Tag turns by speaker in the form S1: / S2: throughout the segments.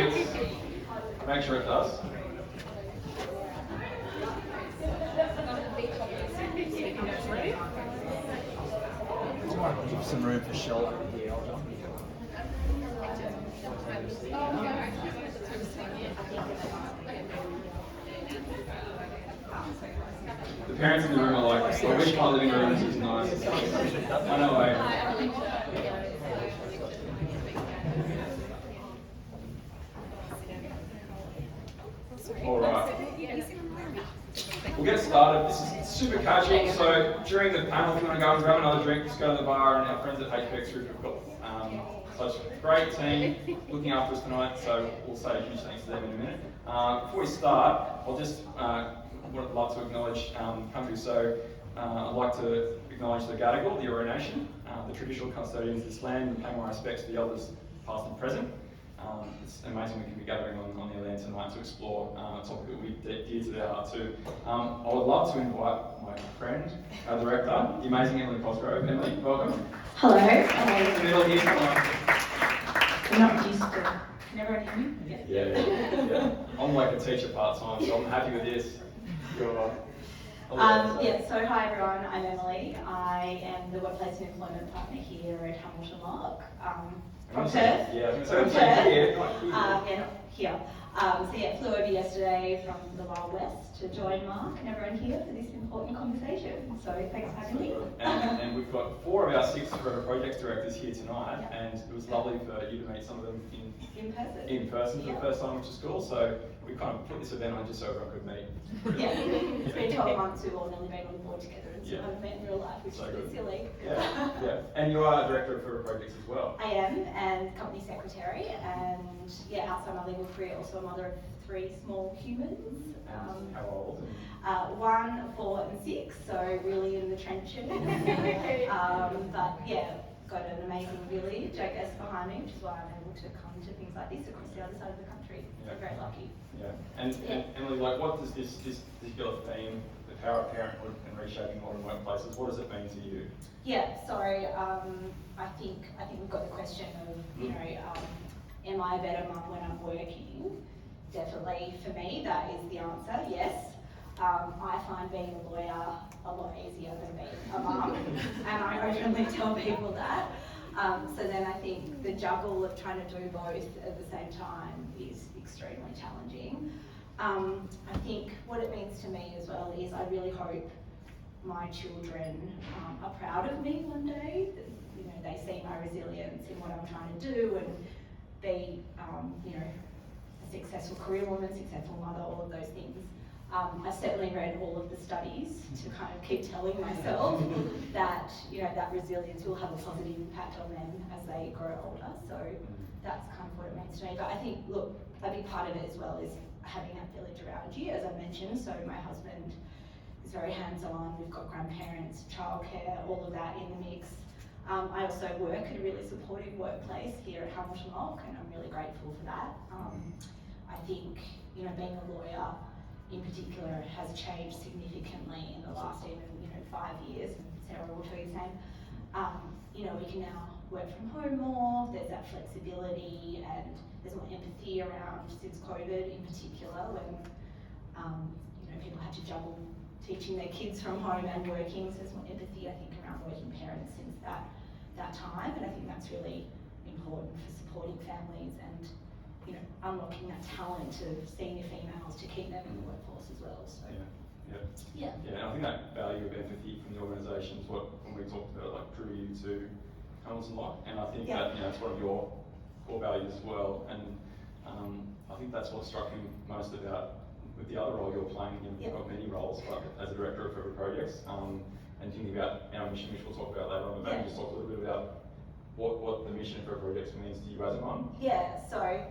S1: parents, make sure it does.
S2: Give some room for Shelley here.
S1: The parents in the room are like, I wish my living room was nice. I know, All right. We'll get started. This is super casual, so during the panel, if you want to go and grab another drink, just go to the bar, and our friends at HPX Group have got such a great team looking after us tonight, so we'll say a huge thanks to them in a minute. Before we start, I'll just would love to acknowledge country, so I'd like to acknowledge the Gadigal, the Eora Nation, the traditional custodians of this land, and pay my respects to the elders past and present. It's amazing we can be gathering on their land tonight to explore a topic that we dear to their heart too. I would love to invite my friend, our director, the amazing Emily Cosgrove. Emily, welcome.
S3: Hello.
S1: Emily here.
S3: I'm not used to. Can everyone hear me?
S1: Yeah. I'm like a teacher part-time, so I'm happy with this.
S3: So hi everyone, I'm Emily. I am the Workplace and Employment Partner here at Hamilton Lock. From Perth.
S1: Yeah, I was
S3: from
S1: going to say
S3: Perth. Not here. Flew over yesterday from the Wild West to join Mark and everyone here for this important conversation. So thanks for having me.
S1: And we've got 4 of our 6 Forever Projects directors here tonight, and it was lovely for you to meet some of them in person for the first time, which is cool. So we kind of put this event on just so everyone could meet.
S3: Yeah, it's been 12 months we've all nearly been on the board together and so haven't met in real life, which is a bit silly.
S1: Yeah. And you are a director of Forever Projects as well.
S3: I am, and company secretary, and outside my legal career, also a mother of 3 small humans.
S1: How old?
S3: 1, 4 and 6, so really in the trenches. Got an amazing village, I guess, behind me, which is why I'm able to come to things like this across the other side of the country. So very lucky.
S1: Yeah. And Emily, like, what does this particular theme, the power of parenthood and reshaping modern workplaces, what does it mean to you?
S3: Yeah, so I think we've got the question of, am I a better mum when I'm working? Definitely for me, that is the answer, yes. I find being a lawyer a lot easier than being a mum, and I openly tell people that. So then I think the juggle of trying to do both at the same time is extremely challenging. I think what it means to me as well is I really hope my children are proud of me one day. That, they see my resilience in what I'm trying to do and be, a successful career woman, successful mother, all of those things. I certainly read all of the studies to kind of keep telling myself that that resilience will have a positive impact on them as they grow older. So that's kind of what it means to me. But I think, look, a big part of it as well is having that village around you, as I mentioned. So my husband is very hands-on. We've got grandparents, childcare, all of that in the mix. I also work at a really supportive workplace here at Hamilton Lock, and I'm really grateful for that. I think, being a lawyer in particular has changed significantly in the last even 5 years, and Sarah will tell you the same. We can now work from home more, there's that flexibility, and there's more empathy around since COVID in particular, when people had to juggle teaching their kids from home and working, so there's more empathy, I think, around working parents since that time, and I think that's really important for supporting families and unlocking that talent of senior females to keep them in the workforce as well. So
S1: Yeah, and I think that value of empathy from the organisation is what, when we talked about it, like drew you to Hamilton Lock, and I think that it's one of your core values as well. And I think that's what struck me most about with the other role you're playing. You've got many roles, but as a director of Forever Projects, and thinking about our mission, which we'll talk about later on. But maybe just talk a little bit about what the mission of Forever Projects means to you as a mum.
S3: Yeah, so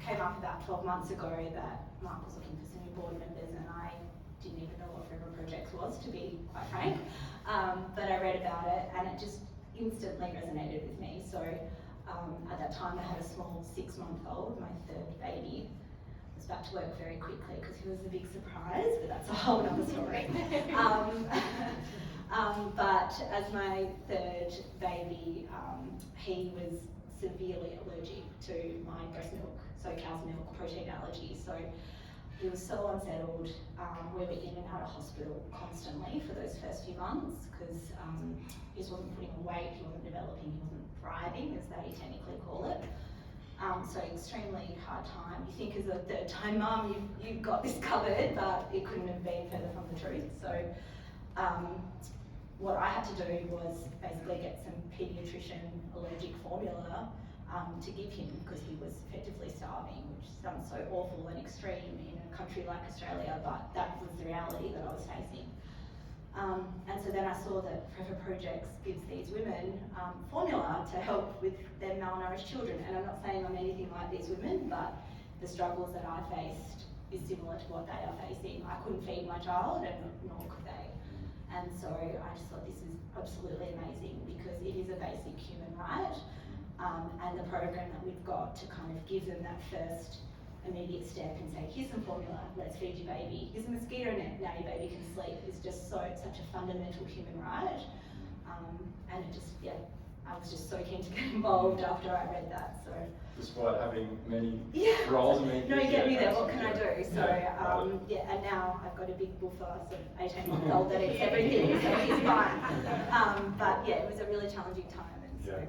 S3: came up about 12 months ago that Mark was looking for some new board members, and I didn't even know what Forever Projects was, to be quite frank. But I read about it, and it just instantly resonated with me. So at that time, I had a small 6-month-old, my 3rd baby. I was back to work very quickly because he was a big surprise, but that's a whole other story. But as my 3rd baby, he was severely allergic to my breast milk, so cow's milk protein allergy. So he was so unsettled. We were in and out of hospital constantly for those first few months because he just wasn't putting on weight, he wasn't developing, he wasn't thriving, as they technically call it. So extremely hard time. You think as a third-time mum, you've got this covered, but it couldn't have been further from the truth. So what I had to do was basically get some paediatrician allergic formula to give him because he was effectively starving, which sounds so awful and extreme in a country like Australia, but that was the reality that I was facing. And so then I saw that Forever Projects gives these women formula to help with their malnourished children. And I'm not saying I'm anything like these women, but the struggles that I faced is similar to what they are facing. I couldn't feed my child, and nor could they. And so I just thought this is absolutely amazing because it is a basic human right. And the program that we've got to kind of give them that first immediate step and say, here's some formula, let's feed your baby. Here's a mosquito net, now your baby can sleep, is just such a fundamental human right. And it just, I was just so keen to get involved after I read that. So
S1: despite having many roles and many
S3: no, you get me there, what can I do? So and now I've got a big buffer, sort of 18-month-old that eats everything, so he's fine. But yeah, it was a really challenging time, and so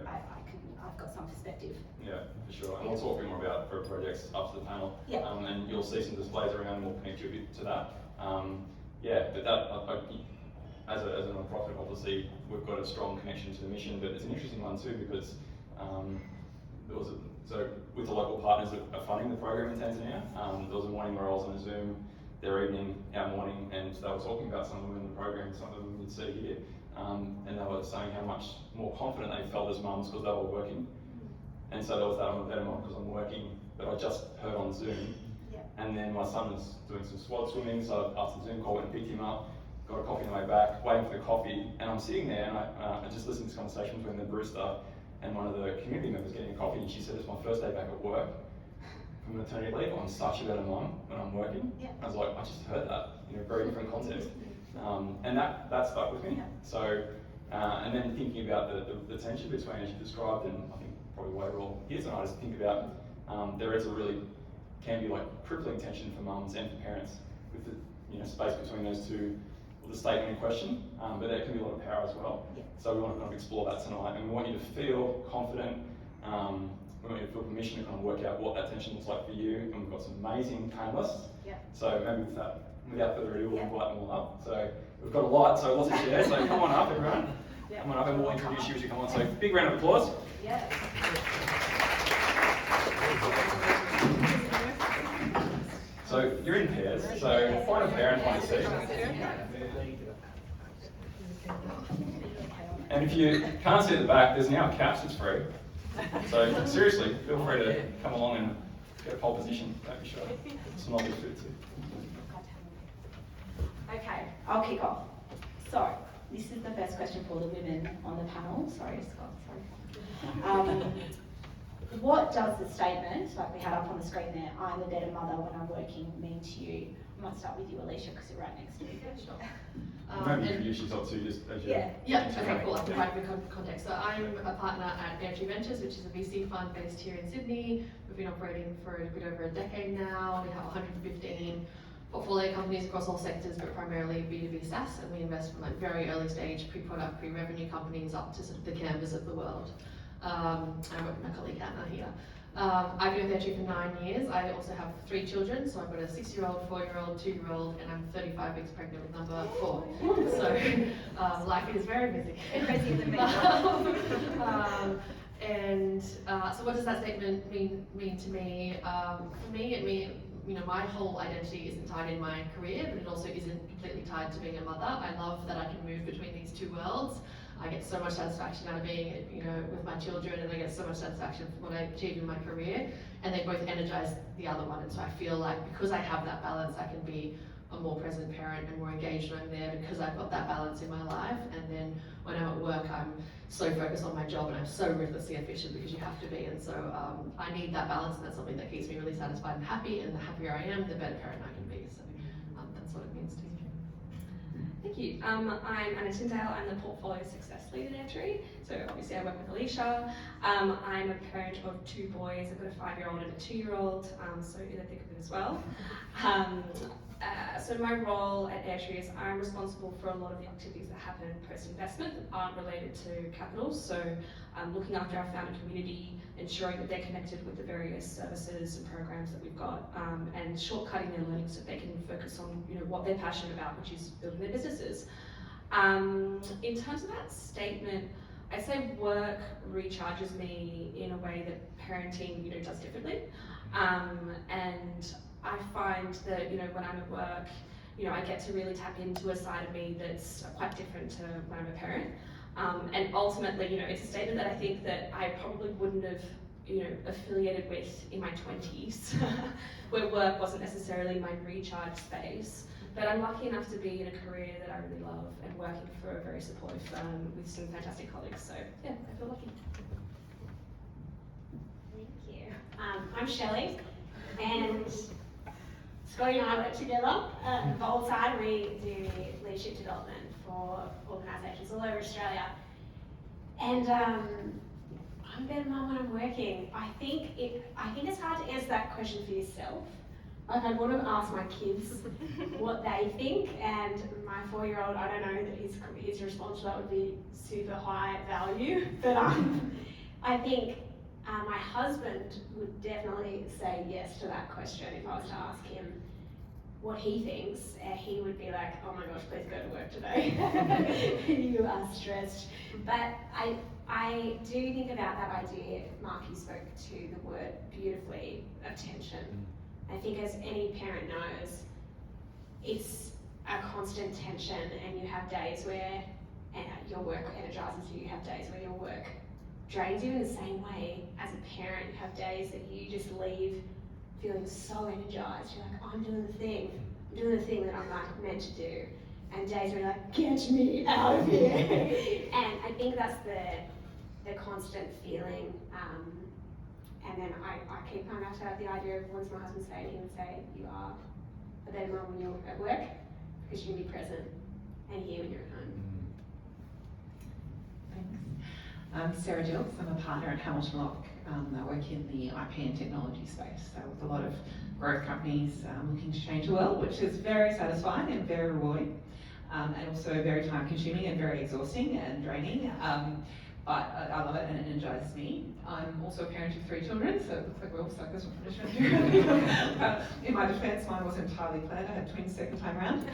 S3: I've got some perspective.
S1: Yeah, for sure. And we'll talk a bit more about Forever Projects after the panel. And you'll see some displays around and we'll connect you a bit to that. But that, as a non-profit, obviously, we've got a strong connection to the mission, but it's an interesting one too because so with the local partners that are funding the program in Tanzania, there was a morning where I was on a Zoom, their evening, our morning, and they were talking about some of them in the program, some of them you'd see here. And they were saying how much more confident they felt as mums because they were working. And so there was that, I'm a better mum because I'm working, but I just heard on Zoom. And then my son was doing some SWAD swimming, so after the Zoom call, I went and picked him up, got a coffee on the way back, waiting for the coffee, and I'm sitting there and I just listened to this conversation between the barista and one of the community members getting a coffee, and she said, it's my first day back at work from maternity leave, I'm such a better mum when I'm working. I was like, I just heard that in a very different context. And that stuck with me. So, and then thinking about the tension between, as you described, and I think probably why we're all here tonight, is to think about there is can be like crippling tension for mums and for parents with the space between those two, or the statement in question, but there can be a lot of power as well. So we want to kind of explore that tonight, and we want you to feel confident. We want you to feel permission to kind of work out what that tension looks like for you, and we've got some amazing panelists. So maybe without further ado, we'll invite them all up. So we've got a lot, so lots of chairs, so come on up everyone. Come on up and we'll introduce you as you come on. So big round of applause. So you're in pairs, so find a pair and find a seat. And if you can't see at the back, there's now a couch that's free. So seriously, feel free to come along and get a pole position. Don't be shy. Some lovely food too.
S3: Okay, I'll kick off. So, this is the first question for the women on the panel. Sorry, Scott, sorry. What does the statement, like we had up on the screen there, I'm a better mother when I'm working, mean to you? I might start with you, Alicia, because you're right next to me.
S1: Maybe introduce yourself too, just as you.
S2: Okay, cool. I'll provide a bit of context. So I'm a partner at Parenthood Ventures, which is a VC fund based here in Sydney. We've been operating for a bit over a decade now. We have 115 portfolio companies across all sectors, but primarily B2B SaaS, and we invest from like very early stage, pre-product, pre-revenue companies up to sort of the canvas of the world. I work with my colleague Anna here. I've been with Parenthood for 9 years. I also have 3 children, so I've got a 6-year-old, 4-year-old, 2-year-old, and I'm 35 weeks pregnant with number 4. So life is very busy. So what does that statement mean to me? For me, it means, my whole identity isn't tied in my career, but it also isn't completely tied to being a mother. I love that I can move between these two worlds. I get so much satisfaction out of being, with my children, and I get so much satisfaction from what I achieve in my career, and they both energize the other one. And so I feel like because I have that balance, I can be a more present parent and more engaged when I'm there because I've got that balance in my life. And then when I'm at work, I'm so focused on my job and I'm so ruthlessly efficient because you have to be. And so I need that balance, and that's something that keeps me really satisfied and happy. And the happier I am, the better parent I can be. So that's what it means to me.
S4: Thank you. I'm Anna Tyndale. I'm the Portfolio Success Lead at Entry. So obviously I work with Alicia. I'm a parent of 2 boys. I've got a 5-year-old and a 2-year-old, so in the thick of it as well. So my role at Airtree is I'm responsible for a lot of the activities that happen post-investment that aren't related to capital. So looking after our founder community, ensuring that they're connected with the various services and programs that we've got, and shortcutting their learning so they can focus on what they're passionate about, which is building their businesses. In terms of that statement, I'd say work recharges me in a way that parenting does differently. And I find that when I'm at work, I get to really tap into a side of me that's quite different to when I'm a parent. And ultimately, it's a statement that I think that I probably wouldn't have, affiliated with in my 20s, where work wasn't necessarily my recharge space. But I'm lucky enough to be in a career that I really love and working for a very supportive firm with some fantastic colleagues. So yeah, I feel lucky.
S5: Thank you. I'm Shelley, and Scotty and I work together at Boldside. We do leadership development for organisations all over Australia. And I'm a better mum when I'm working. I think it's hard to answer that question for yourself. Like, I'd want to ask my kids what they think, and my 4-year-old, I don't know that his response to that would be super high value, but I think my husband would definitely say yes to that question if I was to ask him what he thinks. He would be like, oh my gosh, please go to work today. You are stressed. But I do think about that idea, Mark, you spoke to the word beautifully, of tension. I think as any parent knows, it's a constant tension, and you have days where your work energizes you, you have days where your work drains you. In the same way, as a parent, you have days that you just leave feeling so energized. You're like, I'm doing the thing that I'm like meant to do. And days where you're like, get me out of here. And I think that's the constant feeling. And then I keep coming back to the idea of, what does my husband say? And he would say, you are a better mum when you're at work, because you can be present and here when you're at home.
S6: Thanks. I'm Sarah Dilks. I'm a partner at Hamilton Locke. I work in the IP and technology space, so with a lot of growth companies looking to change the world, which is very satisfying and very rewarding, and also very time consuming and very exhausting and draining. But I love it and it energizes me. I'm also a parent of 3 children, so it looks like we're all suckers from punishment. In my defense, mine wasn't entirely planned. I had twins second time around.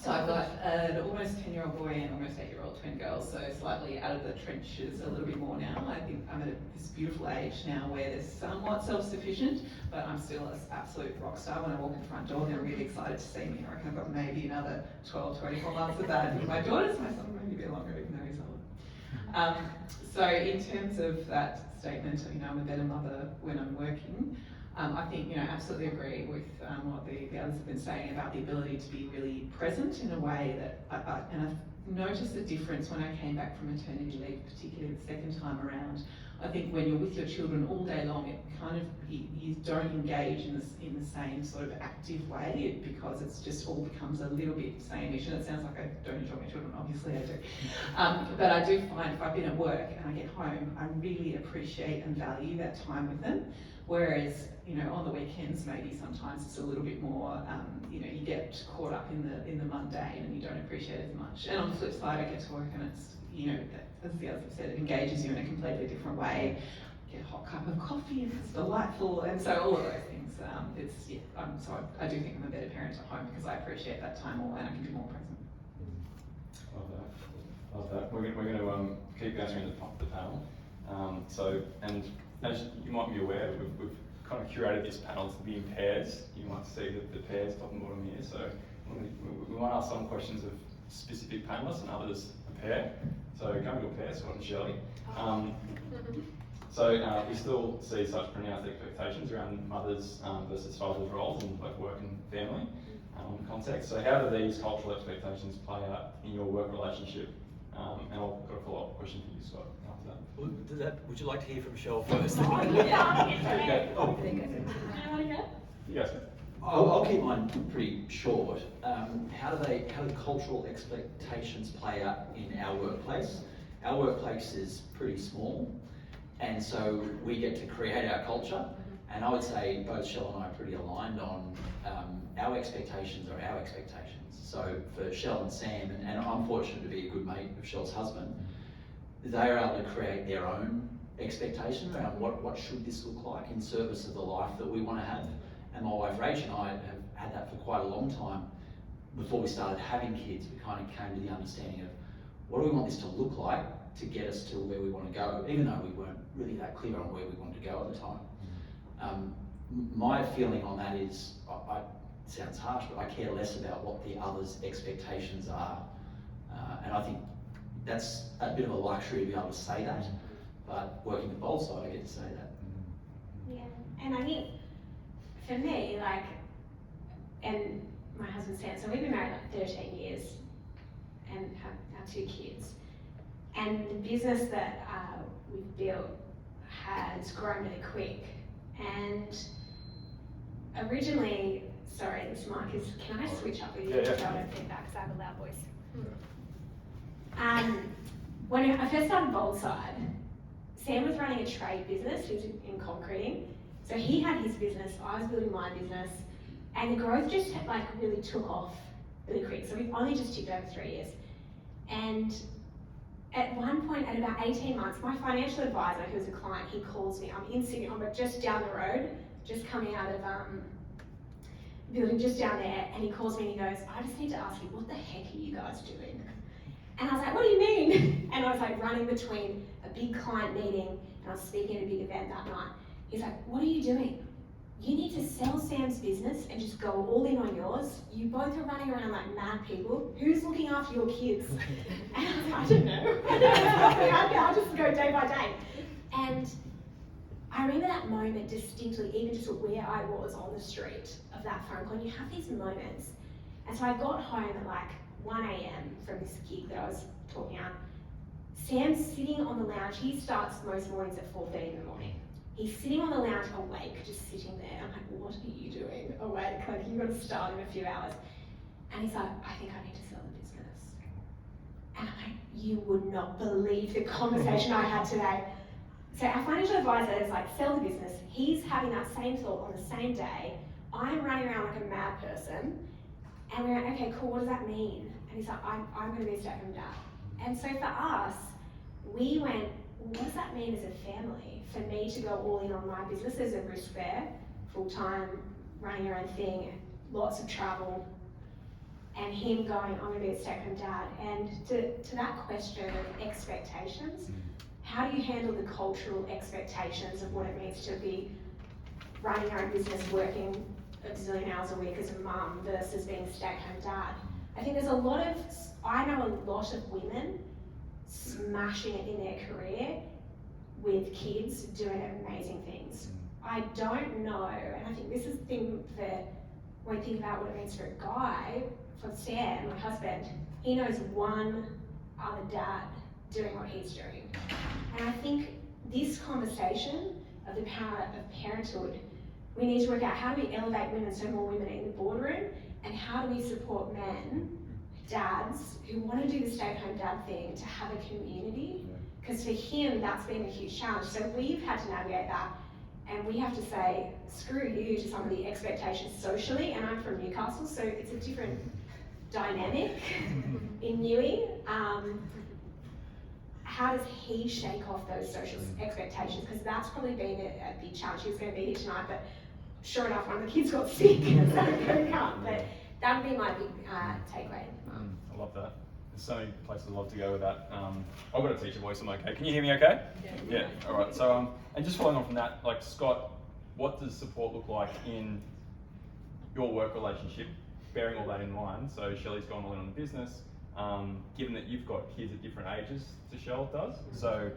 S6: So I've got an almost 10-year-old boy and almost 8-year-old twin girls, so slightly out of the trenches a little bit more now. I think I'm at this beautiful age now where they're somewhat self-sufficient, but I'm still an absolute rock star. When I walk in the front door, they're really excited to see me. I reckon I've got maybe another 12, 24 months of that. With my daughters, my son maybe a bit longer, even though he's older. So in terms of that statement, I'm a better mother when I'm working, I think, absolutely agree with what the others have been saying about the ability to be really present in a way that, and I've noticed the difference when I came back from maternity leave, particularly the second time around. I think when you're with your children all day long, it kind of, you don't engage in the same sort of active way, because it's just all becomes a little bit sameish. And it sounds like I don't enjoy my children, obviously I do. But I do find if I've been at work and I get home, I really appreciate and value that time with them. Whereas, on the weekends, maybe sometimes it's a little bit more, you get caught up in the mundane and you don't appreciate it as much. And on the flip side, I get to work and it's, as the others have said, it engages you in a completely different way. Get a hot cup of coffee and it's delightful, and so all of those things. So I do think I'm a better parent at home because I appreciate that time more and I can be more present.
S1: Love that. We're going to keep going through the panel. And as you might be aware, we've kind of curated this panel to be in pairs. You might see the pairs top and bottom here. So we might ask some questions of specific panelists and others a pair. So going to a pair, Scott and Shelley. So we still see such pronounced expectations around mothers versus fathers' roles in both work and family context. So how do these cultural expectations play out in your work relationship? And I've got a follow-up question for you, Scott, after that.
S7: Would you like to hear from Shell first?
S1: Okay. You guys go.
S7: I'll keep mine pretty short. How do cultural expectations play out in our workplace? our workplace is pretty small, and so we get to create our culture. And I would say both Shell and I are pretty aligned on our expectations are our expectations. So for Shell and Sam, and I'm fortunate to be a good mate of Shell's husband, they are able to create their own expectations around what should this look like in service of the life that we want to have. And my wife Rach and I have had that for quite a long time. Before we started having kids, we kind of came to the understanding of what do we want this to look like to get us to where we want to go, even though we weren't really that clear on where we wanted to go at the time. My feeling on that is, it sounds harsh, but I care less about what the other's expectations are. And I think that's a bit of a luxury to be able to say that, but working with Boldside, I get to say that.
S5: Yeah, and I think for me, like, and my husband Sam, so we've been married like 13 years and have our 2 kids. And the business that we've built has grown really quick. And originally, sorry, this mic is, can I switch up with you?
S1: Yeah.
S5: So I don't feedback because I have a loud voice. When I first started Boldside, Sam was running a trade business, he was in concreting. So he had his business, I was building my business, and the growth just like really took off really quick. So we've only just ticked over 3 years. And at one point, at about 18 months, my financial advisor, who was a client, he calls me. I'm in Sydney, I'm just down the road, just coming out of building just down there, and he calls me and he goes, I just need to ask you, what the heck are you guys doing? And I was like, what do you mean? And I was like running between a big client meeting and I was speaking at a big event that night. He's like, what are you doing? You need to sell Sam's business and just go all in on yours. You both are running around like mad people. Who's looking after your kids? And I was like, I don't know. I'll just go day by day. And I remember that moment distinctly, even just where I was on the street of that phone call. And you have these moments. And so I got home at like 1 a.m. from this gig that I was talking at. Sam's sitting on the lounge. He starts most mornings at 4:30 in the morning. He's sitting on the lounge awake, just sitting there. I'm like, what are you doing awake? Like, you've got to start in a few hours. And he's like, I think I need to sell the business. And I'm like, you would not believe the conversation I had today. So our financial advisor is like, sell the business. He's having that same thought on the same day. I'm running around like a mad person. And we're like, okay, cool, what does that mean? And he's like, I'm going to be a stay-at-home dad. And so for us, we went, well, what does that mean as a family? For me to go all in on my business, there's a risk there, full-time, running your own thing, lots of travel, and him going, I'm going to be a stay-at-home dad. And to that question of expectations, how do you handle the cultural expectations of what it means to be running your own business, working a bazillion hours a week as a mum versus being a stay-at-home dad? I think there's a lot of, I know a lot of women smashing it in their career with kids doing amazing things. I don't know, and I think this is the thing that when we think about what it means for a guy, for Sam, my husband, he knows one other dad doing what he's doing. And I think this conversation of the power of parenthood, we need to work out how do we elevate women so more women are in the boardroom, and how do we support men, dads, who want to do the stay-at-home dad thing, to have a community. Because for him, that's been a huge challenge. So we've had to navigate that, and we have to say, screw you to some of the expectations socially, and I'm from Newcastle, so it's a different dynamic in Newey. How does he shake off those social expectations? Because that's probably been a big challenge. He was going to be here tonight, but sure enough, one of the kids got sick, so he couldn't come. But that would be my big takeaway.
S1: I love that. There's so many places I'd love to go with that. I've got a teacher voice, I'm okay. Can you hear me okay? Yeah. All right. So, and just following on from that, like Scott, what does support look like in your work relationship, bearing all that in mind? So Shelley's gone all in on the business, given that you've got kids at different ages to Shell does. So,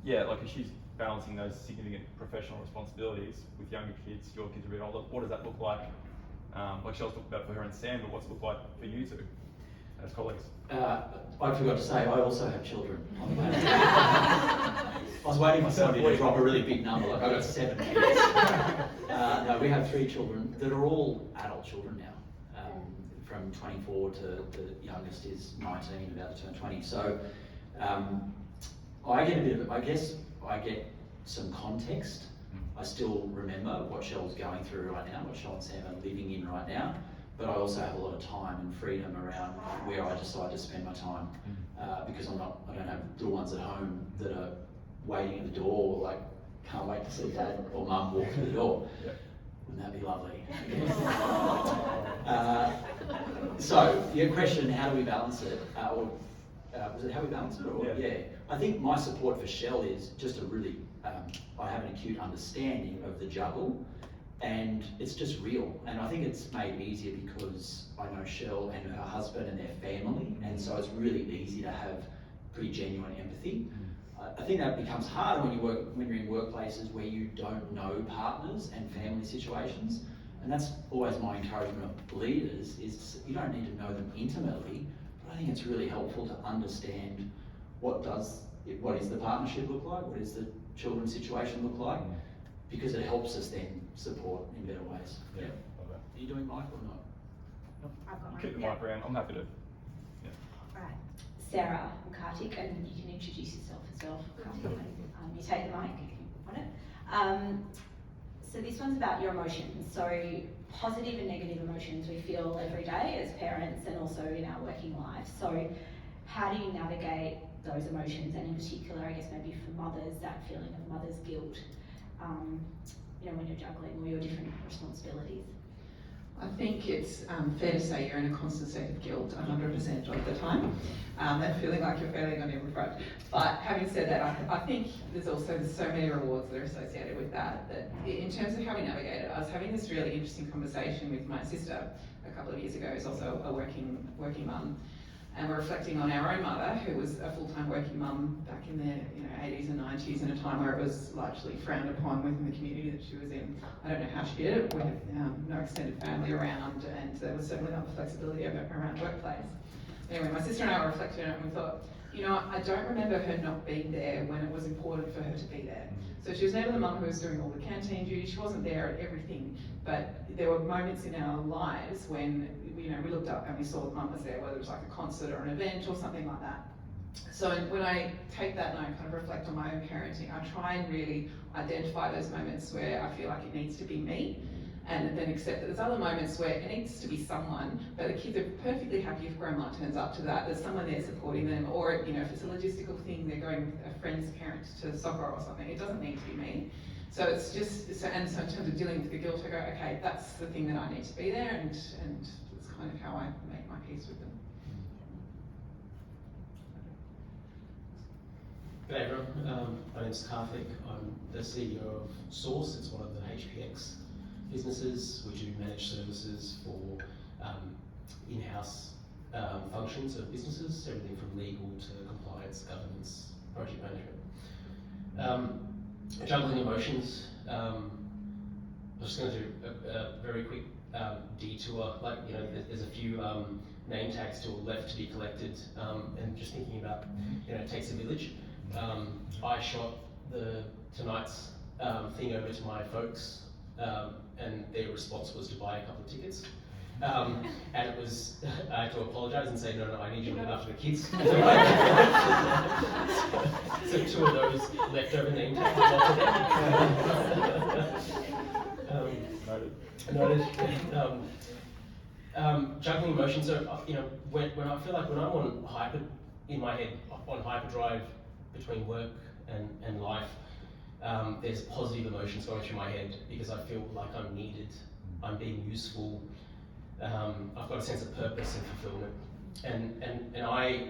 S1: yeah, like if she's balancing those significant professional responsibilities with younger kids, your kids are a bit older, what does that look like? Like Shell's talked about for her and Sam, but what's it look like for you two as colleagues?
S7: I forgot to say, I also have children. I was waiting for somebody to drop a really big number, like I've got 7 kids. No, we have 3 children that are all adult children now, from 24 to the youngest is 19, about to turn 20. So I get a bit of, I guess I get some context. I still remember what Shell's going through right now, what Shell and Sam are living in right now, but I also have a lot of time and freedom around where I decide to spend my time, because I don't have little ones at home that are waiting at the door, like, can't wait to see dad or mum walk through the door.
S1: Yep.
S7: Wouldn't that be lovely? So, your question, how do we balance it? Was it how we balance it? Or, yeah. I think my support for Shell is just a really, I have an acute understanding of the juggle, and it's just real. And I think it's made easier because I know Shell and her husband and their family, and so it's really easy to have pretty genuine empathy. I think that becomes harder when you're in workplaces where you don't know partners and family situations, and that's always my encouragement of leaders, is you don't need to know them intimately, but I think it's really helpful to understand what is the partnership look like, what does the children's situation look like, because it helps us then support in better ways.
S1: Yeah.
S7: Are you doing mic or not?
S3: I've got
S1: Keep the
S3: mine.
S1: mic around. I'm happy to.
S3: Right. Sarah and Kartik, and you can introduce yourself as well, Kartik. You take the mic if you want it. So this one's about your emotions. So positive and negative emotions we feel every day as parents and also in our working lives. So how do you navigate those emotions, and in particular, I guess maybe for mothers, that feeling of mother's guilt, when you're juggling all your different responsibilities?
S6: I think it's fair to say you're in a constant state of guilt 100% of the time, and feeling like you're failing on every front. But having said that, I think there's so many rewards that are associated with that in terms of how we navigate it. I was having this really interesting conversation with my sister a couple of years ago, who's also a working mum, and we're reflecting on our own mother, who was a full-time working mum back in the 80s and 90s, in a time where it was largely frowned upon within the community that she was in. I don't know how she did it, with no extended family around, and there was certainly not the flexibility around workplace. Anyway, my sister and I were reflecting on it, and we thought, I don't remember her not being there when it was important for her to be there. So she was never the mum who was doing all the canteen duties. She wasn't there at everything, but there were moments in our lives when we looked up and we saw that mum was there, whether it was like a concert or an event or something like that. So when I take that and I kind of reflect on my own parenting, I try and really identify those moments where I feel like it needs to be me, and then accept that there's other moments where it needs to be someone, but the kids are perfectly happy if grandma turns up to that. There's someone there supporting them, or if it's a logistical thing, they're going with a friend's parent to soccer or something. It doesn't need to be me. So it's just, so in terms of dealing with the guilt, I go, okay, that's the thing that I need to be there, and it's kind of how I make my peace with them.
S8: G'day everyone, my name's Karthik. I'm the CEO of Source. It's one of the HPX businesses. We do managed services for in-house functions of businesses, everything from legal to compliance, governance, project management. Juggling emotions. I'm just going to do a very quick detour. There's a few name tags to the left to be collected, and just thinking about, it takes a village. I shot tonight's thing over to my folks, and their response was to buy a couple of tickets. And it was, I had to apologise and say, no, I need you to look after the kids. So 2 of those leftover name tags Noted. Juggling emotions. So, when I feel like when I'm on hyperdrive between work and life, there's positive emotions going through my head because I feel like I'm needed, I'm being useful, I've got a sense of purpose and fulfillment. And I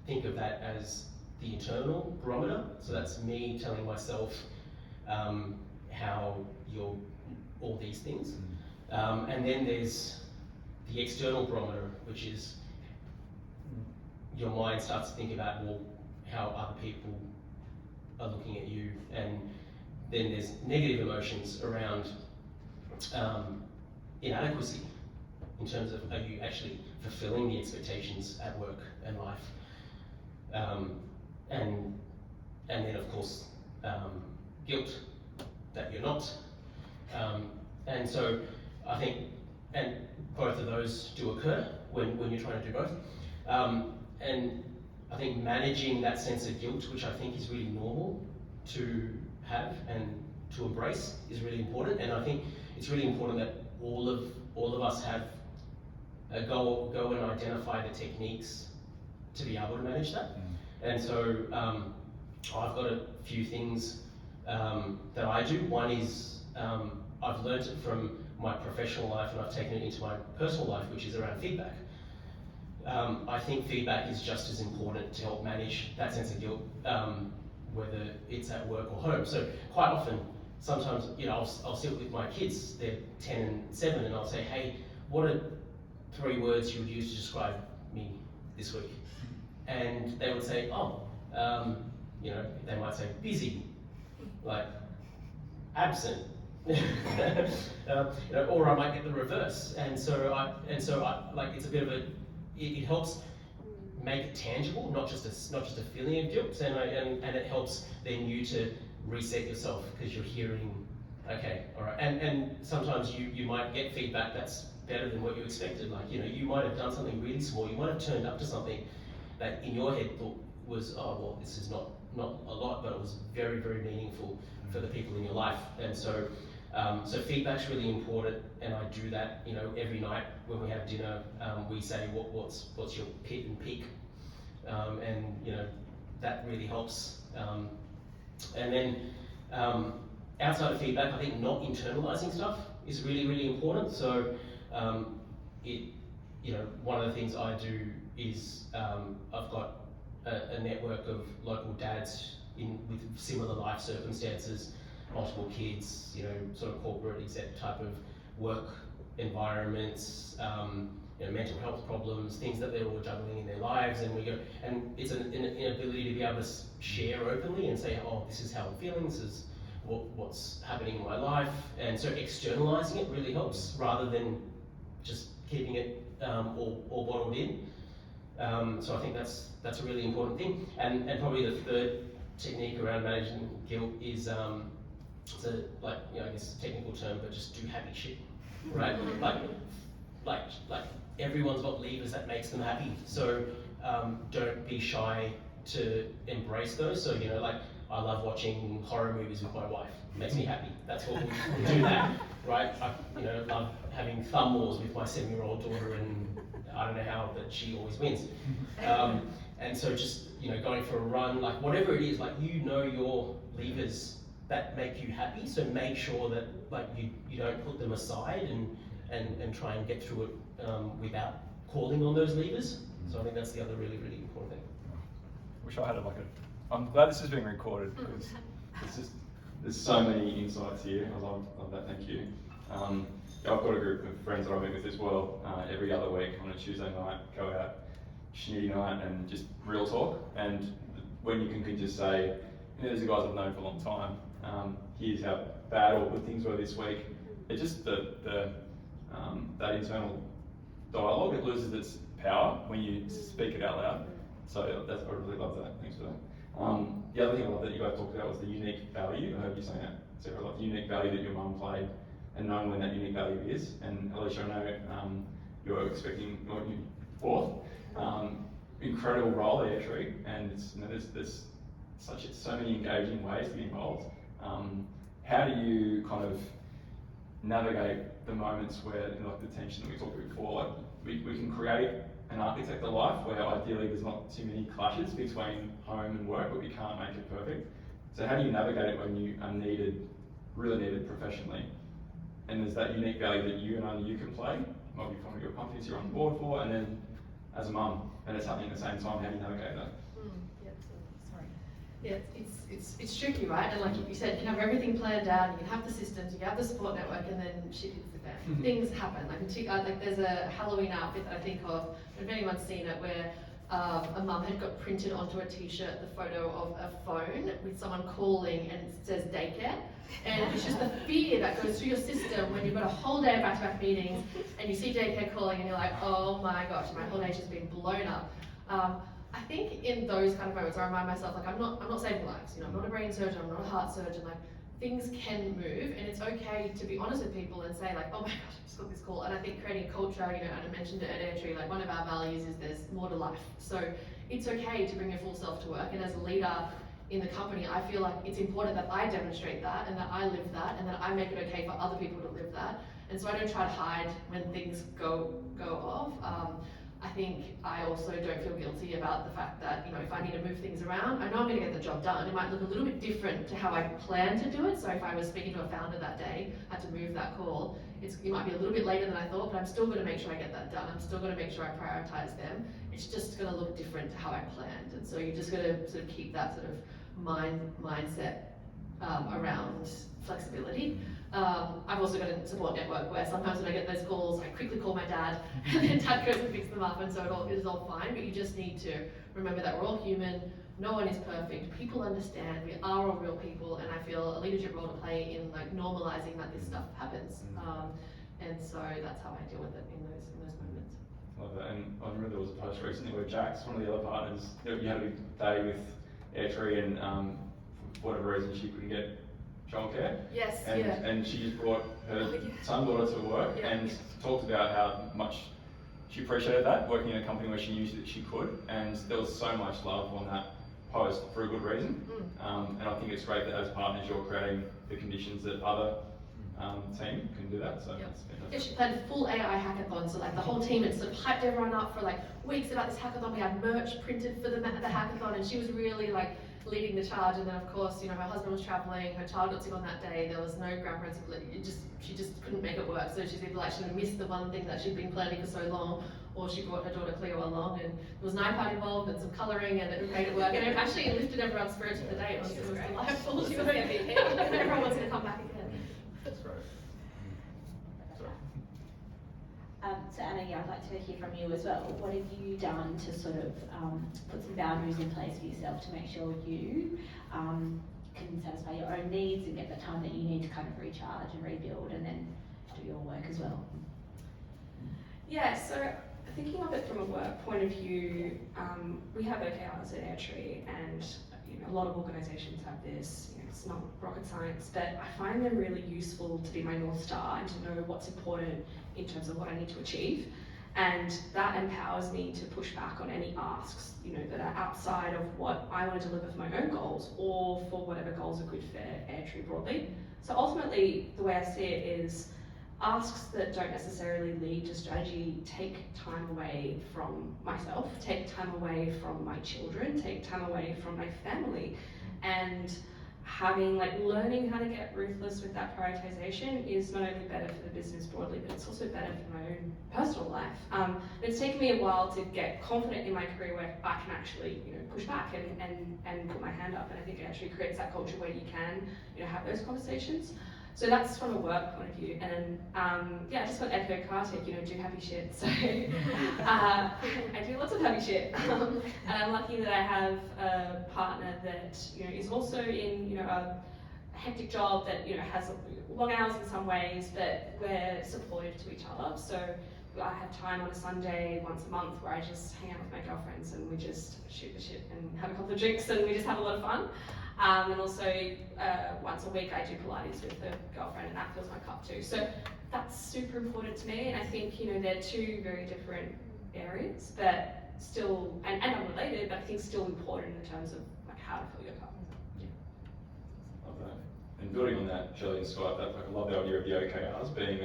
S8: think of that as the internal barometer. So that's me telling myself how you're all these things. And then there's the external barometer, which is your mind starts to think about, how other people are looking at you. And then there's negative emotions around inadequacy, in terms of, are you actually fulfilling the expectations at work and life? And then of course, guilt that you're not. And so I think, and both of those do occur when you're trying to do both. And I think managing that sense of guilt, which I think is really normal to have and to embrace, is really important. And I think it's really important that all of us have go and identify the techniques to be able to manage that. And so I've got a few things that I do. One is I've learned it from my professional life and I've taken it into my personal life, which is around feedback. I think feedback is just as important to help manage that sense of guilt, whether it's at work or home. So quite often, sometimes, you know, I'll sit with my kids, they're 10 and 7, and I'll say, hey, what are 3 words you would use to describe me this week? And they would say, you know, they might say busy, like absent, you know, or I might get the reverse. And so I like, it's a bit of a, it helps make it tangible, not just a feeling of guilt, and it helps then you to reset yourself because you're hearing, okay, all right, and sometimes you might get feedback that's better than what you expected. Like, you know, you might have done something really small, you might have turned up to something that in your head thought was, oh well, this is not a lot, but it was very, very meaningful for the people in your life. And so so feedback's really important, and I do that, you know, every night when we have dinner. We say what's your pit and peak, and you know, that really helps. And then outside of feedback, I think not internalizing stuff is really, really important. So you know, one of the things I do is I've got a network of local dads with similar life circumstances, multiple kids, you know, sort of corporate exec type of work environments, you know, mental health problems, things that they're all juggling in their lives, and we go, and it's an ability to be able to share openly and say, oh, this is how I'm feeling, this is what's happening in my life, and so externalizing it really helps rather than just keeping it all bottled in. So I think that's a really important thing, and probably the third technique around managing guilt is it's a, like, you know, I guess a technical term, but just do happy shit, right? like everyone's got levers that makes them happy. So don't be shy to embrace those. So, you know, like, I love watching horror movies with my wife. It makes me happy. That's what we do that, right? I, you know, love having thumb wars with my 7-year-old daughter, and I don't know how, but she always wins. And so just, you know, going for a run, like whatever it is, like, you know your levers that make you happy, so make sure that, like, you don't put them aside and try and get through it without calling on those levers. So I think that's the other really, really important thing.
S1: Wish I had I'm glad this is being recorded, because there's so many insights here. I love that, thank you. I've got a group of friends that I meet with as well, every other week on a Tuesday night, go out, schnitty night, and just real talk. And when you can just say, you know, these are guys I've known for a long time, here's how bad or good things were this week. It's just that internal dialogue, it loses its power when you speak it out loud. So I really love that. Thanks for that. The other thing I love that you guys talked about was the unique value. I heard you saying that, Sarah, like the unique value that your mum played, and knowing when that unique value is. And Alicia, I know you're expecting your fourth. Incredible role there, Tree, and it's, you know, there's so many engaging ways to be involved. How do you kind of navigate the moments where, you know, like the tension that we talked about before, like we can create an architect of life where ideally there's not too many clashes between home and work, but we can't make it perfect. So how do you navigate it when you are really needed professionally? And there's that unique value that you and only you can play, might be from your companies you're on board for, and then as a mum, and it's happening at the same time, how do you navigate that?
S2: Yeah, it's tricky, right? And like you said, you can have everything planned out, you can have the systems, you can have the support network, and then shit hits the fan. Things happen. Like there's a Halloween outfit that I think of, if anyone's seen it, where a mum had got printed onto a t-shirt the photo of a phone with someone calling, and it says daycare. And it's just the fear that goes through your system when you've got a whole day of back-to-back meetings and you see daycare calling and you're like, oh my gosh, my whole day's just been blown up. I think in those kind of moments, I remind myself, like, I'm not saving lives. You know, I'm not a brain surgeon, I'm not a heart surgeon. Like, things can move, and it's okay to be honest with people and say, like, oh my gosh, I just got this call. And I think creating culture, you know, and I mentioned it at Airtree, like, one of our values is there's more to life. So it's okay to bring your full self to work. And as a leader in the company, I feel like it's important that I demonstrate that and that I live that and that I make it okay for other people to live that. And so I don't try to hide when things go off. I think I also don't feel guilty about the fact that, you know, if I need to move things around, I know I'm going to get the job done. It might look a little bit different to how I plan to do it. So if I was speaking to a founder that day, had to move that call, it might be a little bit later than I thought, but I'm still going to make sure I get that done. I'm still going to make sure I prioritize them. It's just going to look different to how I planned. And so you just got to sort of keep that sort of mindset around flexibility. I've also got a support network where sometimes when I get those calls, I quickly call my dad, and then dad goes and picks them up, and so it is all fine. But you just need to remember that we're all human. No one is perfect. People understand. We are all real people, and I feel a leadership role to play in like normalizing that this stuff happens. And so that's how I deal with it in those moments.
S1: Love that. And I remember there was a post recently where Jax, one of the other partners, you had a big day with Airtree, and for whatever reason she couldn't get childcare.
S2: Yes,
S1: and she just brought her son daughter to work and talked about how much she appreciated that, working in a company where she knew that she could, and there was so much love on that post for a good reason. And I think it's great that as partners you're creating the conditions that other team can do that. So it's fantastic.
S2: Yeah, she planned a full AI hackathon, so like the whole team had sort of hyped everyone up for like weeks about this hackathon. We had merch printed for the hackathon, and she was really like leading the charge. And then of course, you know, her husband was traveling, her child got sick on that day, there was no grandparents, she just couldn't make it work. So she's either like she missed the one thing that she'd been planning for so long, or she brought her daughter Cleo along, and there was an iPad involved and some colouring, and it made it work. And it actually lifted everyone's spirits for the day. It was delightful. She was MVP. Everyone wants to come back again.
S7: That's right.
S3: So Anna, I'd like to hear from you as well. What have you done to sort of put some boundaries in place for yourself to make sure you can satisfy your own needs and get the time that you need to kind of recharge and rebuild and then do your work as well?
S4: Yeah, so thinking of it from a work point of view, we have OKRs at Airtree, and you know, a lot of organisations have this. You know, it's not rocket science, but I find them really useful to be my North Star and to know what's important in terms of what I need to achieve. And that empowers me to push back on any asks, you know, that are outside of what I want to deliver for my own goals or for whatever goals are good for Airtree broadly. So ultimately, the way I see it is asks that don't necessarily lead to strategy take time away from myself, take time away from my children, take time away from my family. And learning how to get ruthless with that prioritization is not only better for the business broadly, but it's also better for my own personal life. It's taken me a while to get confident in my career where I can actually, you know, push back and put my hand up. And I think it actually creates that culture where you can, you know, have those conversations. So that's from a work point of view. And then, I just want to echo Kartik, you know, do happy shit. So I do lots of happy shit. And I'm lucky that I have a partner that, you know, is also in, you know, a hectic job that, you know, has long hours in some ways, but we're supportive to each other. So I have time on a Sunday once a month where I just hang out with my girlfriends and we just shoot the shit and have a couple of drinks and we just have a lot of fun. And also once a week I do Pilates with a girlfriend, and that fills my cup too. So that's super important to me, and I think, you know, they're two very different areas, but still, and unrelated, but I think still important in terms of like how to fill your cup. Yeah.
S1: Love that. And building on that, Shelley and Scott, I love the idea of the OKRs being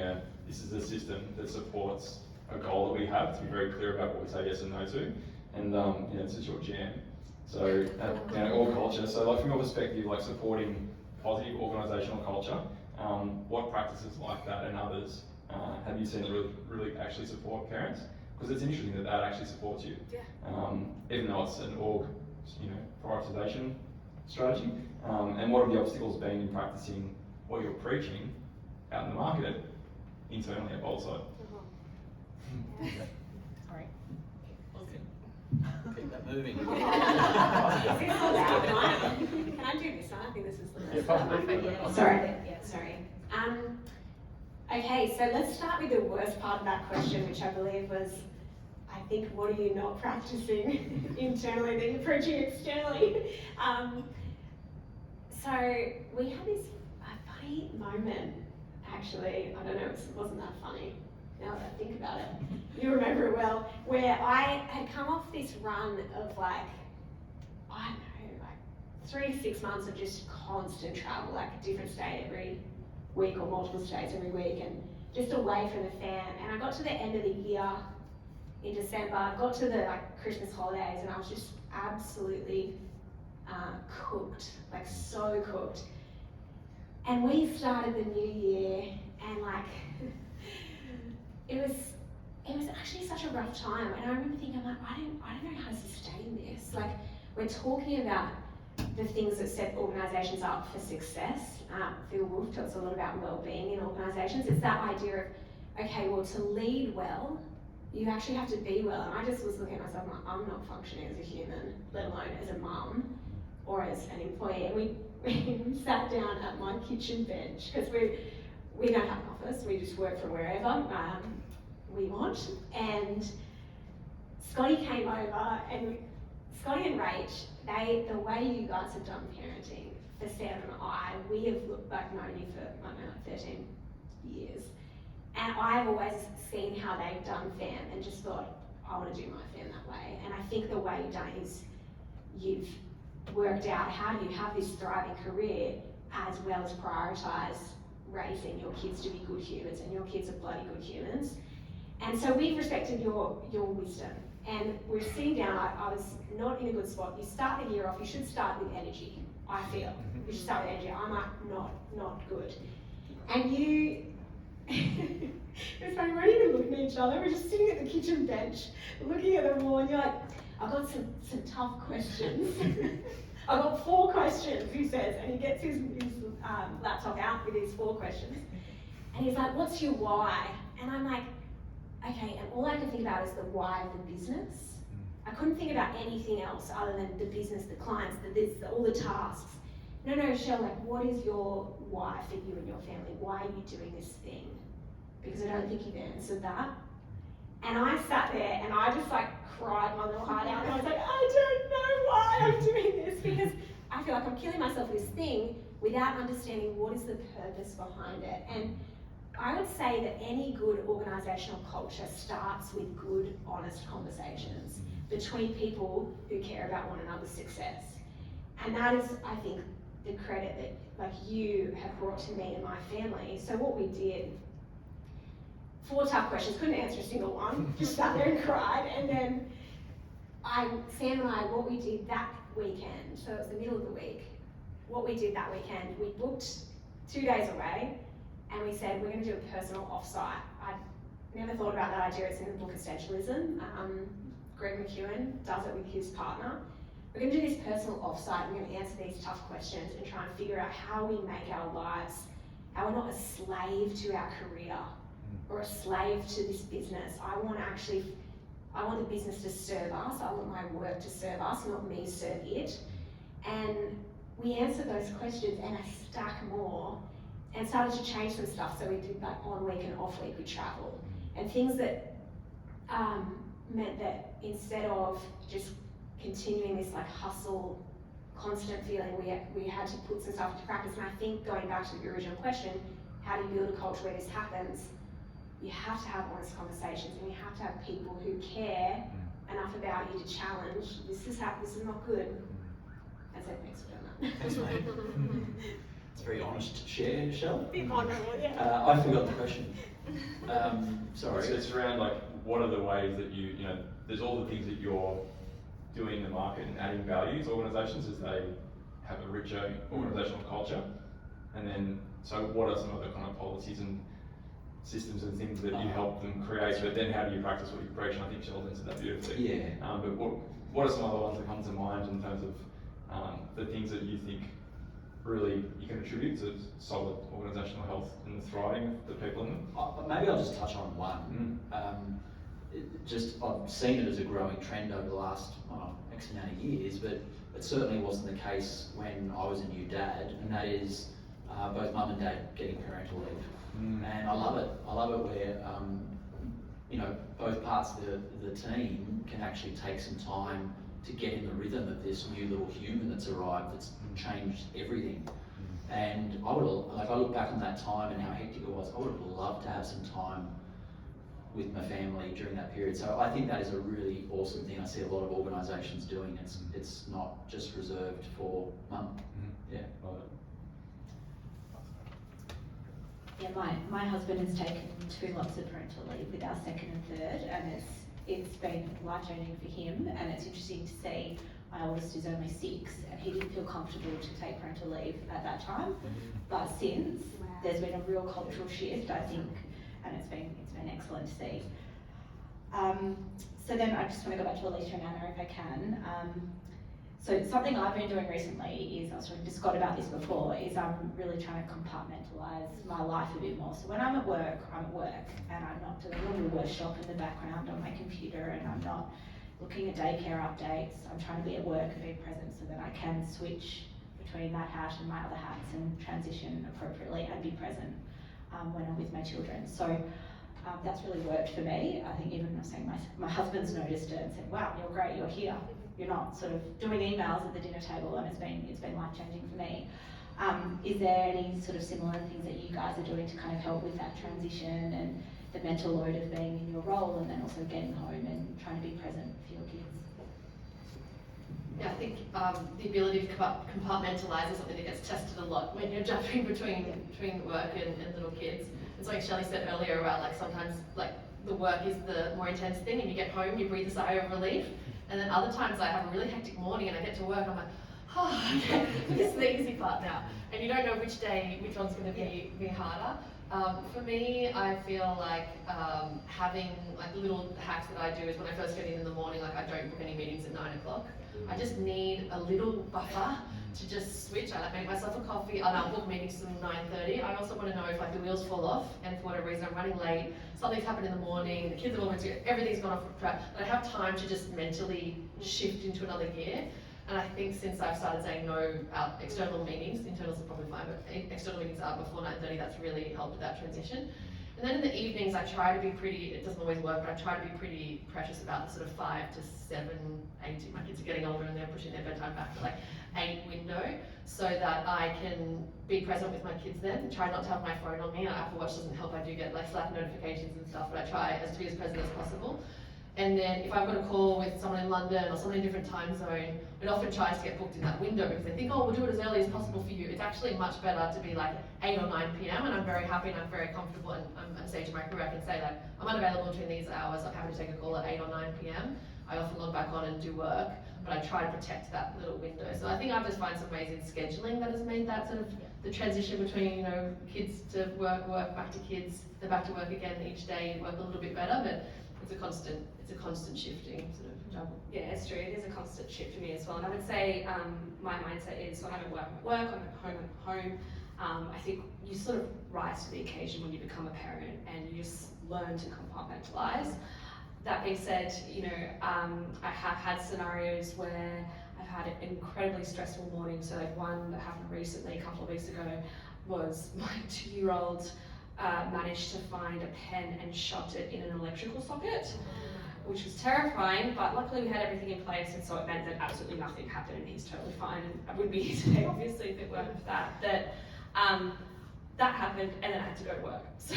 S1: this is a system that supports a goal that we have, to be very clear about what we say yes and no to, and you know, this is your jam. So, you know, all culture. So, like from your perspective, like supporting positive organisational culture, what practices like that and others have you seen that really actually support parents? Because it's interesting that actually supports you, even though it's an org, you know, prioritisation strategy. And what have the obstacles been in practicing what you're preaching out in the market internally at Boldside?
S3: Sorry.
S7: Keep that moving.
S5: Can I do this? I think this is the best. Sorry. Okay, so let's start with the worst part of that question, which I believe was, I think, what are you not practicing internally that you're preaching externally? So we had this funny moment, actually. I don't know, it wasn't that funny. now that I think about it, you remember it well, where I had come off this run of like, I don't know, like 3 to 6 months of just constant travel, like a different state every week or multiple states every week, and just away from the fam. And I got to the end of the year in December, got to the like Christmas holidays, and I was just absolutely cooked, like so cooked. And we started the new year, and like it was actually such a rough time. And I remember thinking, like, I don't know how to sustain this. Like, we're talking about the things that set organisations up for success. Phil Wolf talks a lot about well-being in organisations. It's that idea of, okay, well, to lead well, you actually have to be well. And I just was looking at myself, I'm not functioning as a human, let alone as a mum or as an employee. And we sat down at my kitchen bench, because we don't have an office, we just work from wherever we want. And Scotty came over, and Scotty and Rach, the way you guys have done parenting, for Sam and I, we have known you for, I don't know, like 13 years. And I've always seen how they've done fam and just thought, I want to do my fam that way. And I think the way you've done it is you've worked out how do you have this thriving career as well as prioritise raising your kids to be good humans, and your kids are bloody good humans. And so we've respected your wisdom. And we're sitting down, I was not in a good spot. You start the year off, you should start with energy, I feel. You should start with energy. I'm like, not good. And you, it's funny, we weren't even looking at each other, we're just sitting at the kitchen bench, looking at the wall, and you're like, I've got some tough questions. I've got 4 questions, he says, and he gets his laptop out with his 4 questions. And he's like, what's your why? And I'm like, okay, and all I can think about is the why of the business. I couldn't think about anything else other than the business, the clients, all the tasks. No, Shell, like, what is your why for you and your family? Why are you doing this thing? Because I don't think you've answered that. And I sat there and I just like cried my little heart out, and I was like, I don't know why I'm doing this, because I feel like I'm killing myself with this thing without understanding what is the purpose behind it. And I would say that any good organisational culture starts with good, honest conversations between people who care about one another's success. And that is, I think, the credit that like you have brought to me and my family. So what we did, 4 tough questions, couldn't answer a single one, just sat there and cried. And then Sam and I, what we did that weekend, so it was the middle of the week, what we did that weekend, we booked 2 days away, and we said, we're going to do a personal offsite. I'd never thought about that idea, it's in the book Essentialism. Greg McEwen does it with his partner. We're going to do this personal offsite, we're going to answer these tough questions and try and figure out how we make our lives, how we're not a slave to our career or a slave to this business. I want the business to serve us, I want my work to serve us, not me serve it. And we answered those questions, and I stack more and started to change some stuff. So we did like on week and off week, we travel, and things that meant that instead of just continuing this like hustle, constant feeling, we had to put some stuff into practice. And I think going back to the original question, how do you build a culture where this happens? You have to have honest conversations, and you have to have people who care enough about you to challenge, this is not good. That's it, thanks for doing that.
S7: Thanks, mate. It's very honest share, Shell.
S5: Be vulnerable, yeah.
S7: I forgot the question. Sorry.
S1: It's around like, what are the ways that you know, there's all the things that you're doing in the market and adding value to organisations as they have a richer organisational culture. And then, so what are some other kind of policies and systems and things that you help them create, but then how do you practice what you preach? And I think Shell's answered that beautifully.
S7: Yeah.
S1: But what are some other ones that come to mind in terms of the things that you think really you can attribute to solid organisational health and the thriving of the people in them?
S7: Maybe I'll just touch on one. I've seen it as a growing trend over the last X amount of years, but it certainly wasn't the case when I was a new dad, and that is both mum and dad getting parental leave. And I love it. I love it where both parts of the team can actually take some time to get in the rhythm of this new little human that's arrived, that's changed everything. And I look back on that time and how hectic it was. I would have loved to have some time with my family during that period. So I think that is a really awesome thing. I see a lot of organisations doing. It's not just reserved for mum. Yeah.
S3: Yeah, my husband has taken 2 lots of parental leave with our second and third, and it's been life-changing for him. And it's interesting to see my oldest is only 6, and he didn't feel comfortable to take parental leave at that time. But since, there's been a real cultural shift, I think, and it's been excellent to see. So then I just want to go back to Alicia and Anna if I can. So something I've been doing recently is, I sort of just got about this before, is I'm really trying to compartmentalize my life a bit more. So when I'm at work, and I'm not doing a little workshop in the background on my computer, and I'm not looking at daycare updates. I'm trying to be at work and be present so that I can switch between that hat and my other hats and transition appropriately and be present when I'm with my children. So that's really worked for me. I think even I was saying my husband's noticed it and said, wow, you're great, you're here. You're not sort of doing emails at the dinner table, and it's been life-changing for me. Is there any sort of similar things that you guys are doing to kind of help with that transition and the mental load of being in your role, and then also getting home and trying to be present for your kids?
S2: Yeah, I think the ability to compartmentalise is something that gets tested a lot when you're jumping between work and little kids. It's like Shelley said earlier about like sometimes like the work is the more intense thing, and you get home, you breathe a sigh of relief. And then other times I have a really hectic morning and I get to work, I'm like, oh, okay, this is the easy part now. And you don't know which one's going to be harder. For me, I feel like having like little hacks that I do is when I first get in the morning, like I don't book any meetings at 9 o'clock. I just need a little buffer to just switch. I like make myself a coffee, and I'll book meetings till 9:30. I also want to know if like the wheels fall off and for whatever reason I'm running late, something's happened in the morning, the kids have all been together, everything's gone off track, that I have time to just mentally shift into another gear. And I think since I've started saying no out external meetings, internals are probably fine, but external meetings are before 9:30, that's really helped with that transition. And then in the evenings, I try to be pretty, it doesn't always work, but I try to be pretty precious about the sort of 5 to 7, 8, my kids are getting older and they're pushing their bedtime back to like 8 window, so that I can be present with my kids then. Try not to have my phone on me. Apple Watch doesn't help, I do get like Slack notifications and stuff, but I try to be as present as possible. And then if I've got a call with someone in London or someone in a different time zone, it often tries to get booked in that window because they think, oh, we'll do it as early as possible for you. It's actually much better to be like 8 or 9 p.m. and I'm very happy and I'm very comfortable, and I'm at a stage in my career I can say like, I'm unavailable between these hours, I'm happy to take a call at 8 or 9 p.m. I often log back on and do work, but I try to protect that little window. So I think I've just found some ways in scheduling that has made that sort of the transition between, you know, kids to work, back to kids, then back to work again each day, work a little bit better, but it's a constant shifting sort of juggle.
S4: Yeah, it's true. It is a constant shift for me as well. And I would say my mindset is when I'm at work, I'm at home. I think you sort of rise to the occasion when you become a parent and you just learn to compartmentalise. That being said, you know, I have had scenarios where I've had an incredibly stressful morning. So like one that happened recently, a couple of weeks ago, was my 2-year-old managed to find a pen and shot it in an electrical socket, which was terrifying, but luckily we had everything in place, and so it meant that absolutely nothing happened and he's totally fine, and I wouldn't be here today obviously if it weren't for that. That happened, and then I had to go to work. So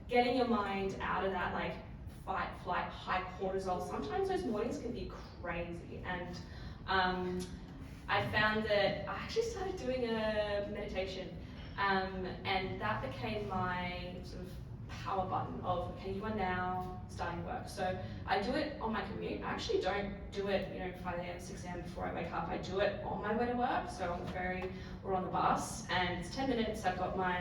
S4: getting your mind out of that like fight, flight, high cortisol, sometimes those mornings can be crazy. And I found that I actually started doing a meditation, and that became my sort of power button of, okay, you are now starting work. So I do it on my commute. I actually don't do it, 5 a.m., 6 a.m. before I wake up. I do it on my way to work, so on the ferry or on the bus, and it's 10 minutes. I've got my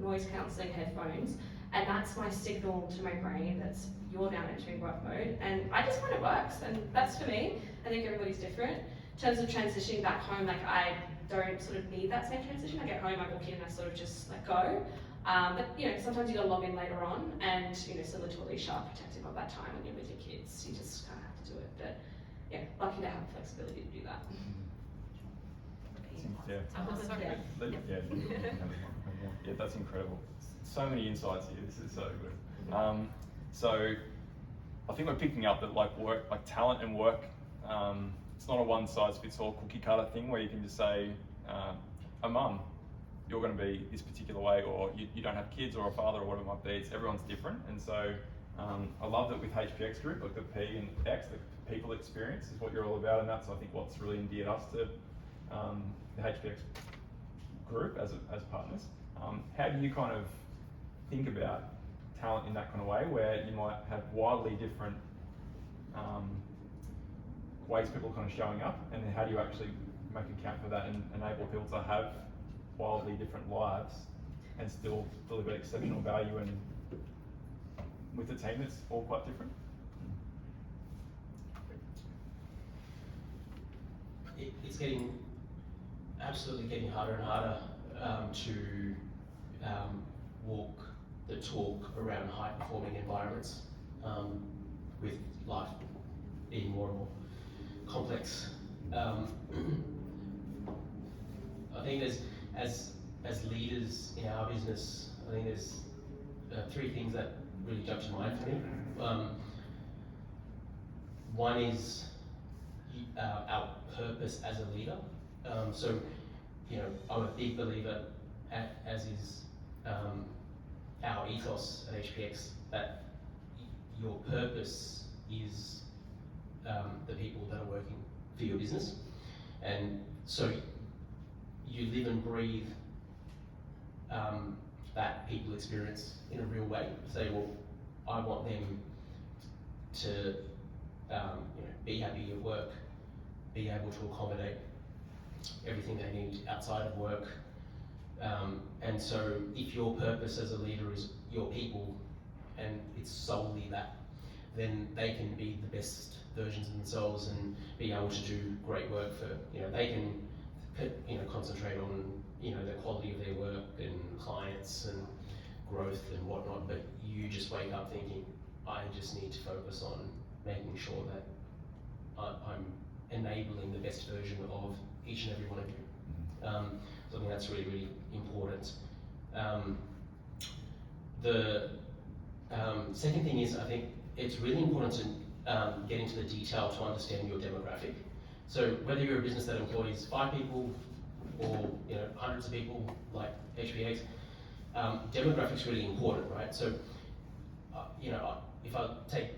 S4: noise cancelling headphones, and that's my signal to my brain that's, you're now entering work mode. And I just find it works, and that's for me. I think everybody's different. In terms of transitioning back home, like I don't sort of need that same transition. I get home, I walk in, and I sort of just let go. But sometimes you got to log in later on, and similar to Alicia, protective of that time when you're with your kids, you just kind of have to do it. But yeah, lucky to have the flexibility to do that.
S1: Yeah, that's incredible. So many insights here. This is so good. So I think we're picking up that like talent and work, it's not a one size fits all cookie cutter thing where you can just say a mum you're going to be this particular way, or you don't have kids or a father or whatever it might be. Everyone's different, and so I love that with HPX Group, like the P and X, the people experience is what you're all about, and that's I think what's really endeared us to the HPX Group as partners. How do you kind of think about talent in that kind of way, where you might have wildly different ways people are kind of showing up, and then how do you actually make account for that and enable people to have wildly different lives and still deliver exceptional value and with a team that's all quite different?
S8: It's absolutely getting harder and harder to walk the talk around high performing environments with life being more and more complex. I think as leaders in our business, I think there's three things that really jump to mind for me. One is our purpose as a leader. So, I'm a big believer, as is our ethos at HPX, that your purpose is the people that are working for your business. And so you live and breathe that people experience in a real way. Say, well, I want them to be happy at work, be able to accommodate everything they need outside of work. And so if your purpose as a leader is your people, and it's solely that, then they can be the best versions of themselves and be able to do great work for, they can concentrate on, the quality of their work and clients and growth and whatnot, but you just wake up thinking, I just need to focus on making sure that I'm enabling the best version of each and every one of you. So I think that's really, really important. The second thing is, I think it's really important to get into the detail to understand your demographic. So whether you're a business that employs 5 people or hundreds of people like HPX, demographic's really important, right? So if I take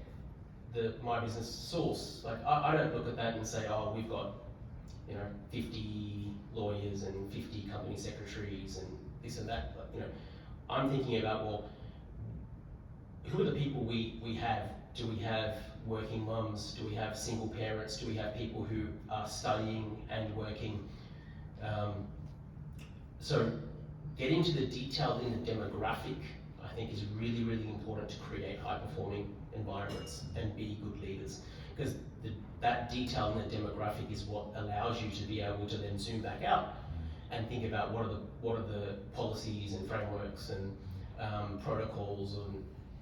S8: my business Source, like I don't look at that and say, oh, we've got 50 lawyers and 50 company secretaries and this and that. But, I'm thinking about, well, who are the people we have? Do we have working mums? Do we have single parents? Do we have people who are studying and working? So getting to the detail in the demographic, I think, is really, really important to create high-performing environments and be good leaders. Because that detail in the demographic is what allows you to be able to then zoom back out and think about what are the policies and frameworks and protocols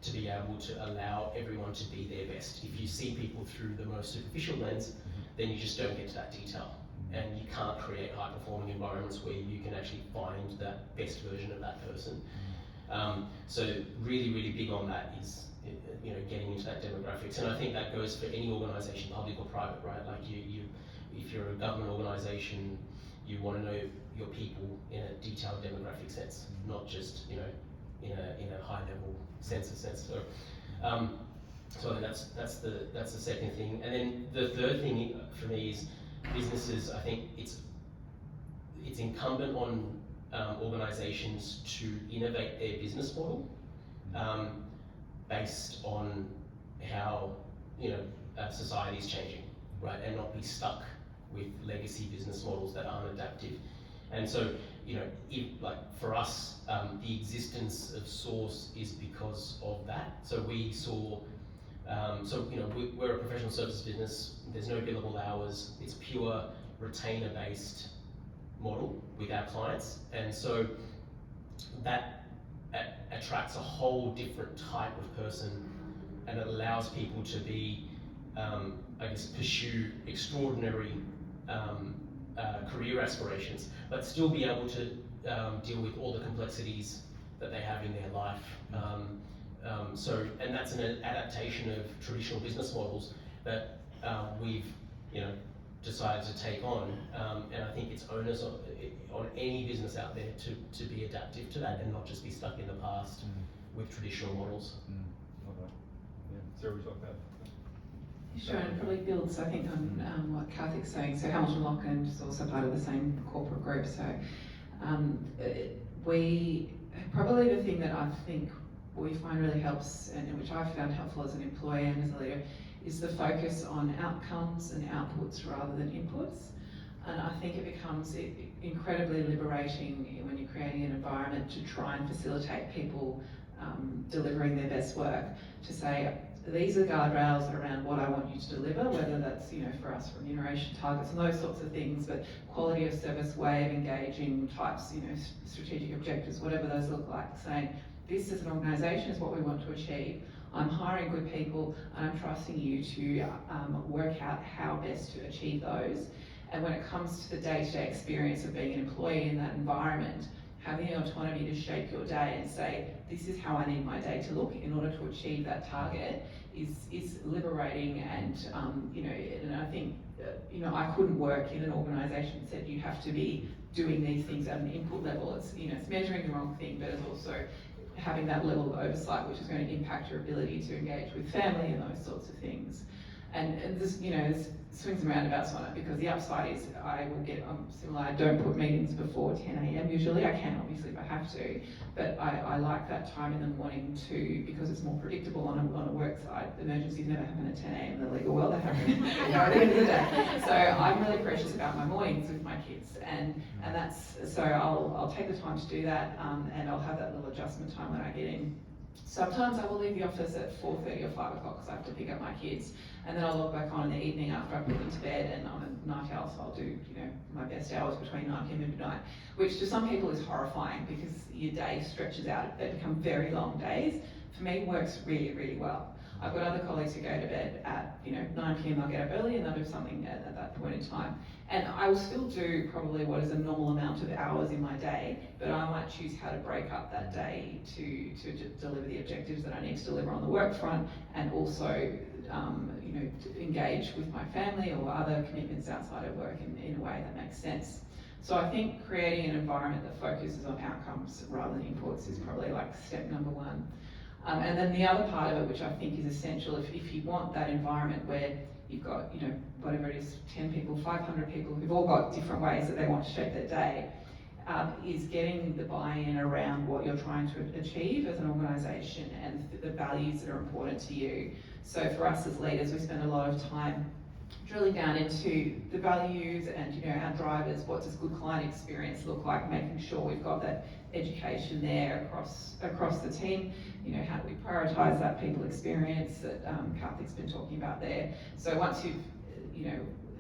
S8: to be able to allow everyone to be their best. If you see people through the most superficial lens, then you just don't get to that detail. And you can't create high-performing environments where you can actually find that best version of that person. So really, really big on that is getting into that demographics, and I think that goes for any organisation, public or private, right? Like if you're a government organisation, you want to know your people in a detailed demographic sense, not just in a high-level census sense. So I think that's the second thing, and then the third thing for me is businesses. I think it's incumbent on organisations to innovate their business model based on how society is changing, right, and not be stuck with legacy business models that aren't adaptive. And so, for us, the existence of Source is because of that. So we saw, we're a professional services business. There's no billable hours. It's pure retainer-based model with our clients, and so that attracts a whole different type of person, and it allows people to be, pursue extraordinary career aspirations, but still be able to deal with all the complexities that they have in their life. And that's an adaptation of traditional business models that we've decided to take on, and I think it's onus on any business out there to be adaptive to that and not just be stuck in the past with traditional models.
S1: Okay. Yeah. Sarah, would you like that?
S6: Sure, and probably builds, I think, on what Karthik's saying. So Hamilton Lockend is also part of the same corporate group. So we, probably the thing that I think we find really helps, and which I've found helpful as an employee and as a leader, is the focus on outcomes and outputs rather than inputs. And I think it becomes incredibly liberating when you're creating an environment to try and facilitate people delivering their best work, to say, these are guardrails around what I want you to deliver, whether that's, for us, remuneration targets and those sorts of things, but quality of service, way of engaging, types, strategic objectives, whatever those look like, saying, this as an organisation is what we want to achieve. I'm hiring good people and I'm trusting you to work out how best to achieve those. And when it comes to the day-to-day experience of being an employee in that environment, having the autonomy to shape your day and say, this is how I need my day to look in order to achieve that target is liberating. And, and I think, I couldn't work in an organisation that said you have to be doing these things at an input level. It's, it's measuring the wrong thing, but it's also having that level of oversight, which is going to impact your ability to engage with family and those sorts of things. And this, there's swings and roundabouts on it, because the upside is I will get similar. I don't put meetings before 10 a.m. usually. I can obviously if I have to, but I like that time in the morning too, because it's more predictable on a work side. Emergencies never happen at 10 a.m. in the legal world. They happen at the end of the day. So I'm really precious about my mornings with my kids, and that's so I'll take the time to do that, and I'll have that little adjustment time when I get in. Sometimes I will leave the office at 4:30 or 5 o'clock because I have to pick up my kids, and then I'll log back on in the evening after I put them to bed, and I'm a night owl, so I'll do my best hours between 9 p.m. and midnight, which to some people is horrifying because your day stretches out. They become very long days. For me, works really, really well. I've got other colleagues who go to bed at 9 p.m. They'll get up early and they'll do something at that point in time. And I will still do probably what is a normal amount of hours in my day, but I might choose how to break up that day to deliver the objectives that I need to deliver on the work front, and also to engage with my family or other commitments outside of work in a way that makes sense. So I think creating an environment that focuses on outcomes rather than inputs is probably like step number one. And then the other part of it, which I think is essential, if you want that environment where you've got, whatever it is, 10 people, 500 people who've all got different ways that they want to shape their day, is getting the buy-in around what you're trying to achieve as an organisation and the values that are important to you. So for us as leaders, we spend a lot of time drilling down into the values and our drivers. What does good client experience look like? Making sure we've got that education there across the team. How do we prioritise that people experience that Karthik's been talking about there? So once you've,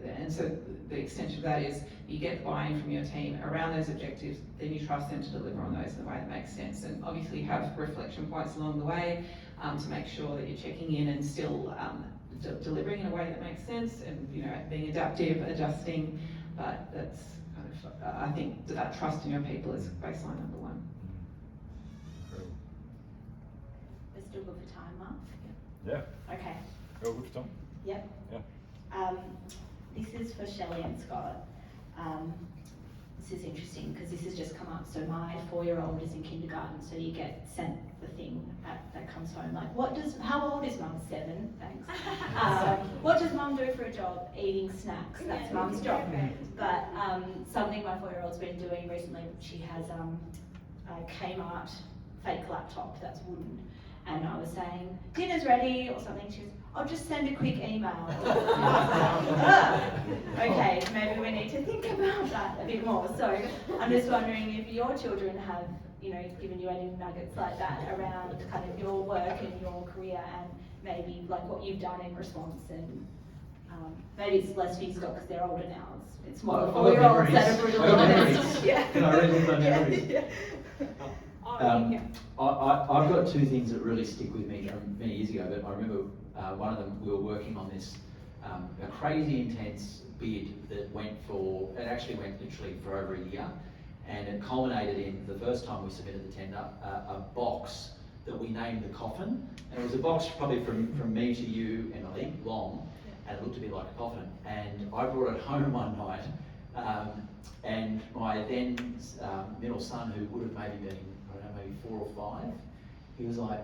S6: and so the extension of that is you get the buy-in from your team around those objectives, then you trust them to deliver on those in a way that makes sense. And obviously have reflection points along the way to make sure that you're checking in and still delivering in a way that makes sense, and being adaptive, adjusting. But that's kind of, I think that trust in your people is baseline number one.
S3: We're still good for time, Mark?
S1: Yeah.
S3: Okay.
S1: Go with Tom.
S3: Yep.
S1: Yeah.
S3: This is for Shelley and Scott. This is interesting because this has just come up. So my 4-year-old is in kindergarten, so you get sent the thing that comes home. Like, how old is mum? 7, thanks. What does mum do for a job? Eating snacks, that's mum's job. But something my 4-year-old's been doing recently, she has a Kmart fake laptop that's wooden. And I was saying, dinner's ready or something. She goes, I'll just send a quick email. Okay, maybe we need to think about that a bit more. So I'm just wondering if your children have, given you any nuggets like that around kind of your work and your career, and maybe like what you've done in response. And maybe it's less for you, Scott, because they're older now. It's more the 4-year-olds that are brutally honest. Yeah.
S7: Can I relive my memories?
S3: Yeah.
S7: I've got 2 things that really stick with me from many years ago, but I remember one of them, we were working on this a crazy intense bid that it actually went literally for over a year, and it culminated in, the first time we submitted the tender, a box that we named the coffin, and it was a box probably from me to you, Emily, long, and it looked a bit like a coffin. And I brought it home one night, and my then middle son, who would have maybe been, I don't know, maybe 4 or 5, he was like,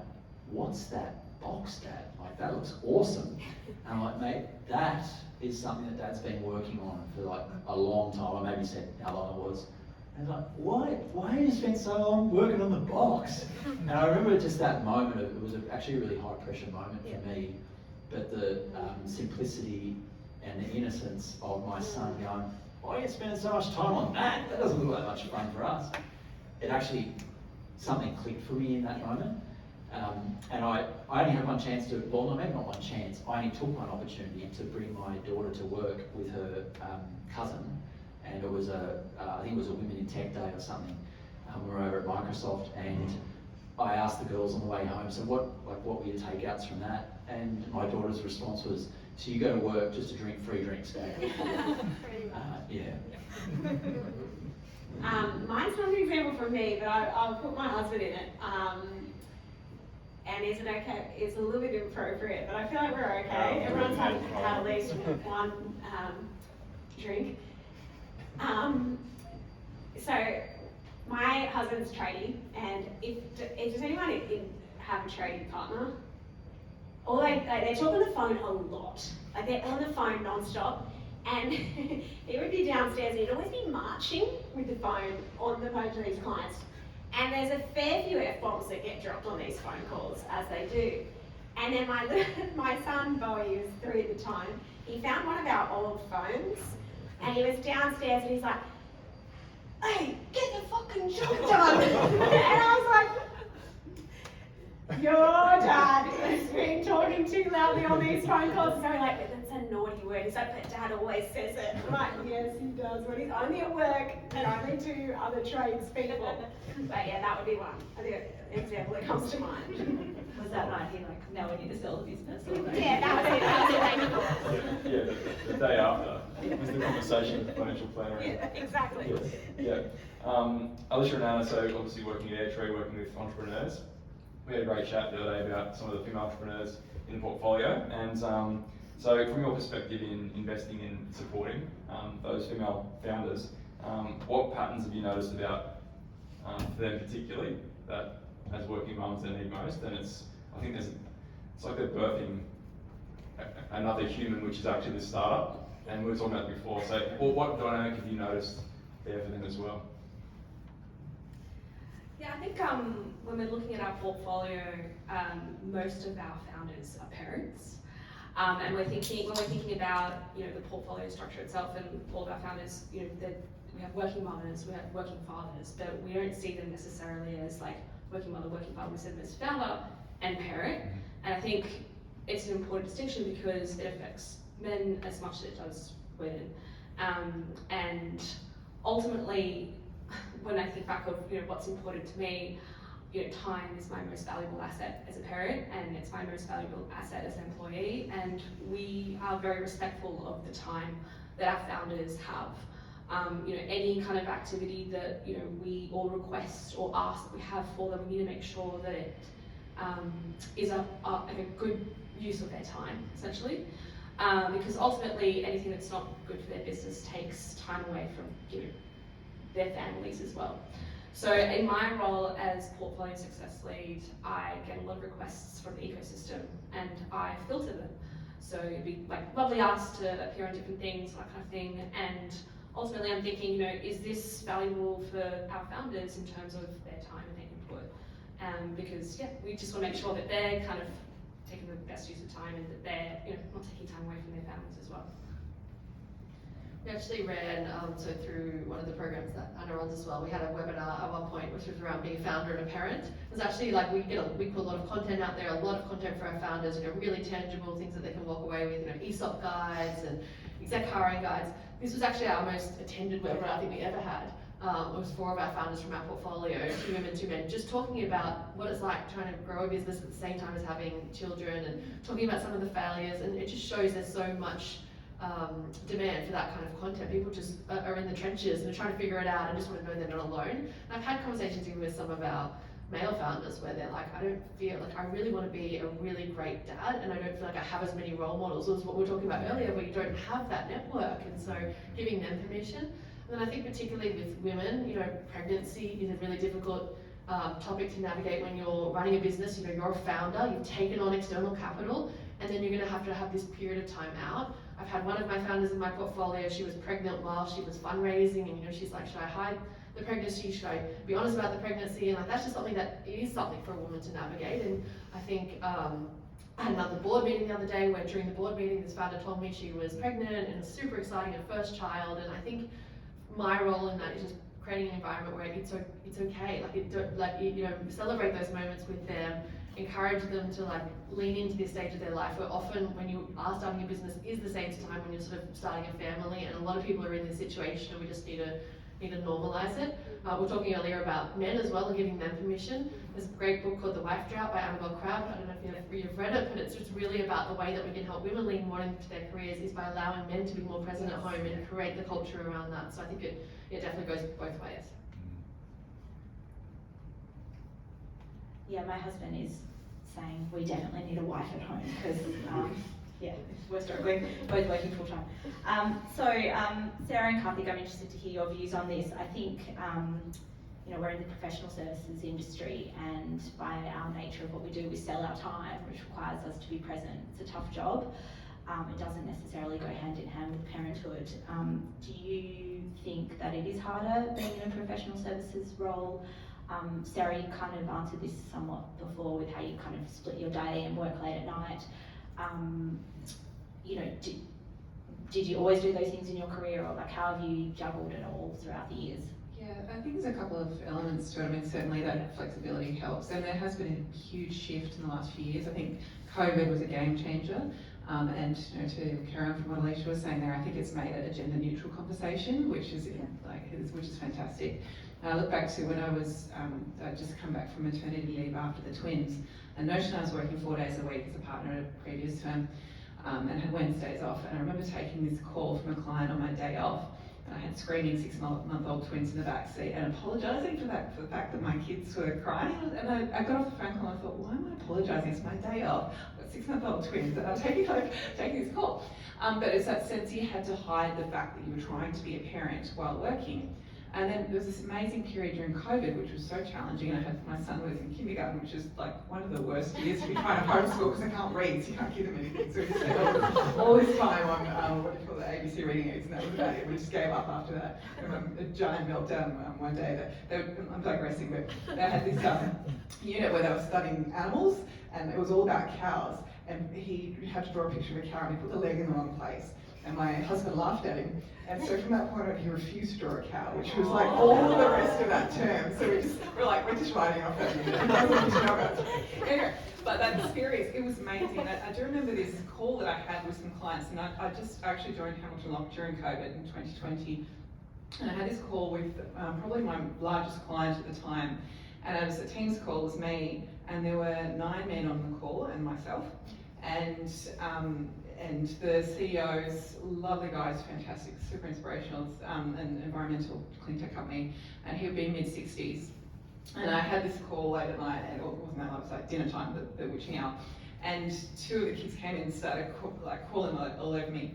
S7: "What's that box, Dad? Like, that looks awesome." And I'm like, "Mate, that is something that Dad's been working on for like a long time." I maybe said how long it was. And I was like, why have you spent so long working on the box? And I remember just that moment, it was actually a really high pressure moment for me, but the simplicity and the innocence of my son going, "Why are you spending so much time on that? That doesn't look like much fun for us." It actually, something clicked for me in that moment. And I only had one chance to, well, no, maybe not one chance, I only took one opportunity to bring my daughter to work with her cousin. And it was I think it was a Women in Tech Day or something. We were over at Microsoft, and I asked the girls on the way home, so what were your takeouts from that? And my daughter's response was, "So you go to work just to drink free drinks, Dad?" Yeah.
S5: Mine's not an example from me, but I'll put my husband in it. And is it okay? It's a little bit inappropriate, but I feel like we're okay. Everyone's had at least one drink. So my husband's tradie, and if does anyone have a tradie partner? Or they talk on the phone a lot. Like, they're on the phone non-stop, and he would be downstairs and he'd always be marching with the phone on the phone to these clients. And there's a fair few F-bombs that get dropped on these phone calls, as they do. And then my son, Bowie, was 3 at the time, he found one of our old phones, and he was downstairs and he's like, "Hey, get the fucking job done." And I was like, "Your dad has been talking too loudly on these phone calls." So we're like, "That's a naughty word." He's like, "But Dad always says it." I'm like, "Yes, he does, when he's only at work and only to other tradespeople." But yeah, that would be one. I think an example that comes to mind.
S3: Was that night he like, "Now we need to sell the business"?
S5: Yeah, that was it. That was it.
S1: Yeah, the day after was the conversation with the financial planner.
S5: Yeah, exactly.
S1: Yes. Yeah. Alicia and Anna, so obviously working at Airtree, working with entrepreneurs. We had a great chat the other day about some of the female entrepreneurs in the portfolio, and so from your perspective in investing in supporting those female founders, what patterns have you noticed about for them particularly, that as working mums they need most? And it's like they're birthing another human, which is actually the startup, and we were talking about it before. So what dynamic have you noticed there for them as well?
S4: Yeah, I think when we're looking at our portfolio, most of our founders are parents. And when we're thinking about, the portfolio structure itself, and all of our founders, we have working mothers, we have working fathers, but we don't see them necessarily as like working mother, working father. We see them as founder and parent. And I think it's an important distinction because it affects men as much as it does women. And ultimately, when I think back of what's important to me, time is my most valuable asset as a parent, and it's my most valuable asset as an employee. And we are very respectful of the time that our founders have. Any kind of activity that we all request or ask that we have for them, we need to make sure that it is a good use of their time, essentially. Because ultimately, anything that's not good for their business takes time away from their families as well. So in my role as portfolio success lead, I get a lot of requests from the ecosystem and I filter them. So it'd be like lovely asks to appear on different things, that kind of thing. And ultimately I'm thinking, is this valuable for our founders in terms of their time and their input? Because we just want to make sure that they're kind of taking the best use of time and that they're not taking time away from their families as well.
S2: We actually ran, so through one of the programs that Anna runs as well, we had a webinar at one point which was around being a founder and a parent. It was actually like we put a lot of content out there, a lot of content for our founders, really tangible things that they can walk away with, ESOP guides and exec hiring guides. This was actually our most attended webinar I think we ever had. It was 4 of our founders from our portfolio, 2 women, 2 men, just talking about what it's like trying to grow a business at the same time as having children, and talking about some of the failures. And it just shows there's so much demand for that kind of content. People just are in the trenches and are trying to figure it out and just want to know they're not alone. And I've had conversations even with some of our male founders where they're like, I don't feel like I really want to be a really great dad, and I don't feel like I have as many role models as what we were talking about earlier, where you don't have that network, and so giving them permission. And then I think particularly with women, pregnancy is a really difficult topic to navigate when you're running a business. You're a founder, you've taken on external capital, and then you're going to have this period of time out. I've had one of my founders in my portfolio, she was pregnant while she was fundraising, and she's like, should I hide the pregnancy? Should I be honest about the pregnancy? And like, that's just something that is something for a woman to navigate. And I think I had another board meeting the other day where during the board meeting, this founder told me she was pregnant and was super exciting, her first child. And I think my role in that is just creating an environment where it's okay. Celebrate those moments with them, encourage them to lean into this stage of their life, where often when you are starting a business is the same time when you're sort of starting a family, and a lot of people are in this situation, and we just need to normalize it. We were talking earlier about men as well and giving them permission. There's a great book called The Wife Drought by Annabelle Crabb. I don't know if you've read it, but it's just really about the way that we can help women lean more into their careers is by allowing men to be more present at home and create the culture around that. So I think it definitely goes both ways.
S3: Yeah, my husband is saying we definitely need a wife at home because, we're struggling, both working full time. Sarah and Karthik, I'm interested to hear your views on this. I think, we're in the professional services industry, and by our nature of what we do, we sell our time, which requires us to be present. It's a tough job. It doesn't necessarily go hand in hand with parenthood. Do you think that it is harder being in a professional services role? Sarah, you kind of answered this somewhat before with how you kind of split your day and work late at night. Did you always do those things in your career, or how have you juggled it all throughout the years?
S6: Yeah, I think there's a couple of elements to it. I mean, certainly that flexibility helps, and there has been a huge shift in the last few years. I think COVID was a game changer, and to carry on from what Alicia was saying there, I think it's made it a gender neutral conversation, which is fantastic. I look back to when I'd just come back from maternity leave after the twins, and notion I was working 4 days a week as a partner at a previous firm, and had Wednesdays off. And I remember taking this call from a client on my day off, and I had screaming 6-month-old twins in the back seat, and apologising for the fact that my kids were crying. And I got off the phone call and I thought, why am I apologising? It's my day off. I've got 6-month-old twins, and I'm taking this call. But it's that sense you had to hide the fact that you were trying to be a parent while working. And then there was this amazing period during COVID, which was so challenging. I had my son was in kindergarten, which is one of the worst years to be trying to homeschool because I can't read, so you can't give them anything. So we just spent all this time on the ABC reading aids, and that was about it. We just gave up after that. A giant meltdown one day. I'm digressing, but they had this unit where they were studying animals, and it was all about cows. And he had to draw a picture of a cow, and he put the leg in the wrong place. And my husband laughed at him. And so from that point on, he refused to draw a cow, which was all of the rest of that term. So we're just writing off that unit. Anyway, but that experience, it was amazing. I do remember this call that I had with some clients, and I actually joined Hamilton Lock during COVID in 2020. And I had this call with probably my largest client at the time. And it was a Teams call, it was me, and there were 9 men on the call and myself. And the CEO's lovely guys, fantastic, super inspirational, an environmental clean tech company, and he would be mid-60s. And I had this call late at night, and it wasn't that late, it was dinner time, the witching hour. And 2 of the kids came in and started crawling all over me.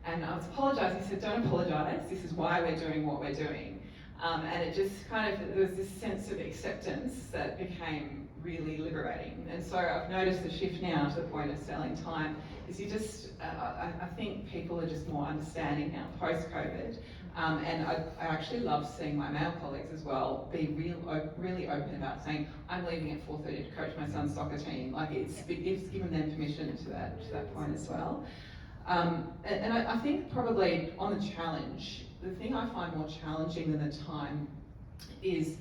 S6: And I was apologising. He said, don't apologise, this is why we're doing what we're doing. And it just there was this sense of acceptance that became really liberating. And so I've noticed the shift now to the point of selling time is I think people are just more understanding now post-COVID. And I actually love seeing my male colleagues as well be really open about saying, I'm leaving at 4:30 to coach my son's soccer team. It's given them permission to that point as well. And I think probably on the challenge, the thing I find more challenging than the time is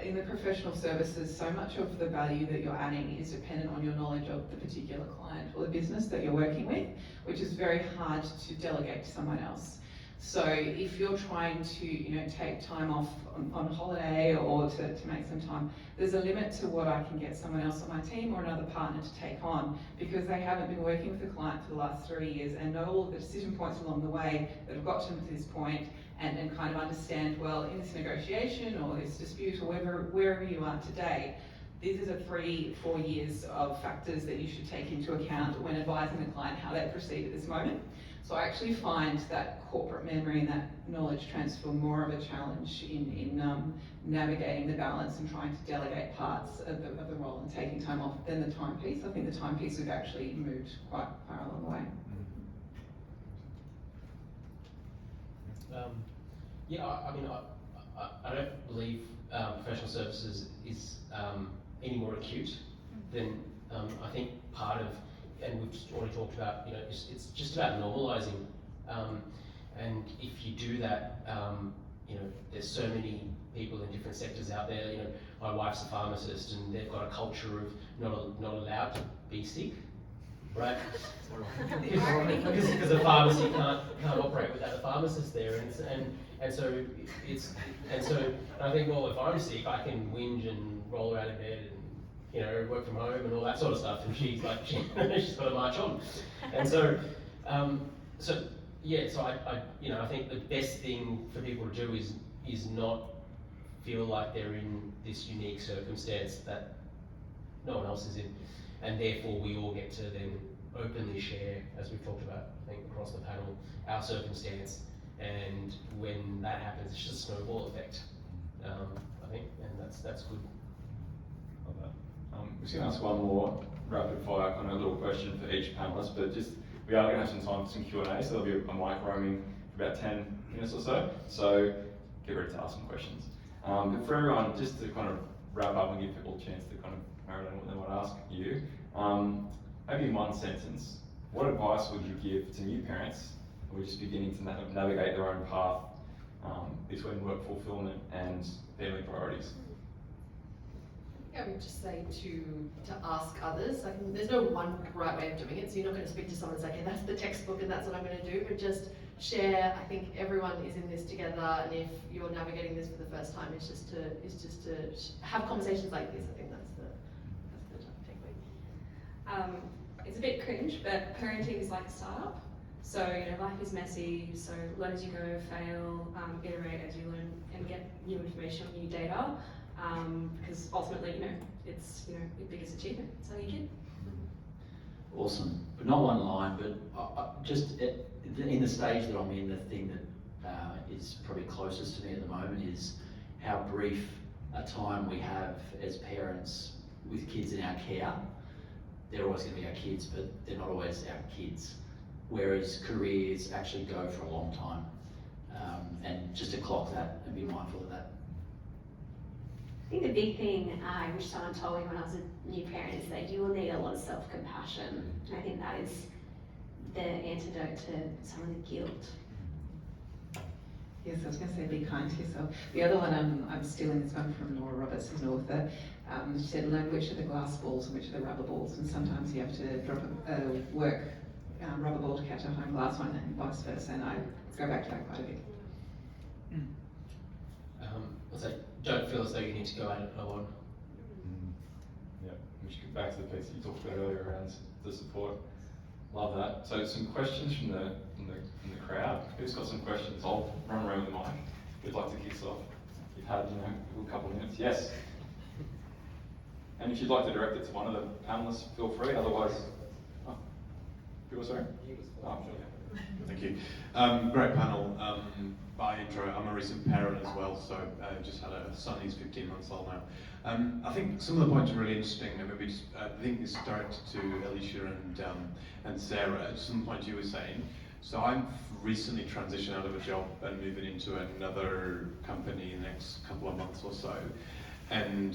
S6: in the professional services, so much of the value that you're adding is dependent on your knowledge of the particular client or the business that you're working with, which is very hard to delegate to someone else. So if you're trying to, take time off on holiday or to make some time, there's a limit to what I can get someone else on my team or another partner to take on, because they haven't been working with the client for the last 3 years and know all of the decision points along the way that have got them to this point, and kind of understand, well, in this negotiation or this dispute or wherever you are today, these are the 3-4 years of factors that you should take into account when advising the client how they proceed at this moment. So I actually find that corporate memory and that knowledge transfer more of a challenge in navigating the balance and trying to delegate parts of the role and taking time off than the time piece. I think the time piece we've actually moved quite far along the way.
S8: Yeah, I mean, I don't believe professional services is any more acute than I think part of, and we've just already talked about, you know, it's just about normalising. And if you do that, you know, there's so many people in different sectors out there. You know, my wife's a pharmacist, and they've got a culture of not allowed to be sick, right? because the pharmacy can't operate without a pharmacist there, and so I think, well, if I'm sick, I can whinge and roll around in bed and, you know, work from home and all that sort of stuff, and she's like, she's got to march on. And so I you know, I think the best thing for people to do is not feel like they're in this unique circumstance that no one else is in, and therefore we all get to then openly share, as we've talked about, I think, across the panel, our circumstance, and when that happens, it's just a snowball effect, I think, and that's good.
S1: Love that. We're just going to ask one more rapid fire kind of little question for each panelist, but just we are going to have some time for some Q&A, so there'll be a mic roaming for about 10 minutes or so. So get ready to ask some questions. But for everyone, just to kind of wrap up and give people a chance to kind of marinate what they want to ask you, maybe in one sentence, what advice would you give to new parents who are just beginning to navigate their own path between work fulfillment and family priorities?
S2: Yeah, I would just say to ask others. Like, there's no one right way of doing it, so you're not going to speak to someone and say, okay, that's the textbook and that's what I'm going to do, but just share. I think everyone is in this together, and if you're navigating this for the first time, it's just to have conversations like this. I think that's the takeaway.
S4: It's a bit cringe, but parenting is like a startup. So, you know, life is messy, so learn as you go, fail, iterate as you learn and get new information, new data. Because ultimately, you know, it's, you know, your biggest achievement. It's how you get.
S7: Awesome. But not one line, but just in the stage that I'm in, the thing that is probably closest to me at the moment is how brief a time we have as parents with kids in our care. They're always going to be our kids, but they're not always our kids. Whereas careers actually go for a long time. And just to clock that and be mindful of that.
S5: I think the big thing I wish someone told me when I was a new parent is that you will need a lot of self-compassion. And I think that is the antidote to some of the guilt.
S6: Yes, I was going to say be kind to yourself. The other one, I'm stealing this one from Laura Roberts, who's an author. She said, learn which are the glass balls and which are the rubber balls. And sometimes you have to drop a work rubber ball to catch a home glass one, and vice versa. And I go back to that quite a bit.
S8: I'll say, don't feel as though you need to go at it alone.
S1: Yeah, we should get back to the piece that you talked about earlier around the support. Love that. So some questions from the crowd. Who's got some questions? I'll run around with the mic. Who'd like to kick us off? You've had, you know, a couple of minutes. Yes. And if you'd like to direct it to one of the panelists, feel free. Otherwise, people, sorry. Oh, sure.
S9: Thank you. Great panel. By intro, I'm a recent parent as well, so I just had a son, he's 15 months old now. I think some of the points are really interesting, and maybe just, I think it's directed to Alicia and Sarah. Some points you were saying. So I've recently transitioned out of a job and moving into another company in the next couple of months or so. And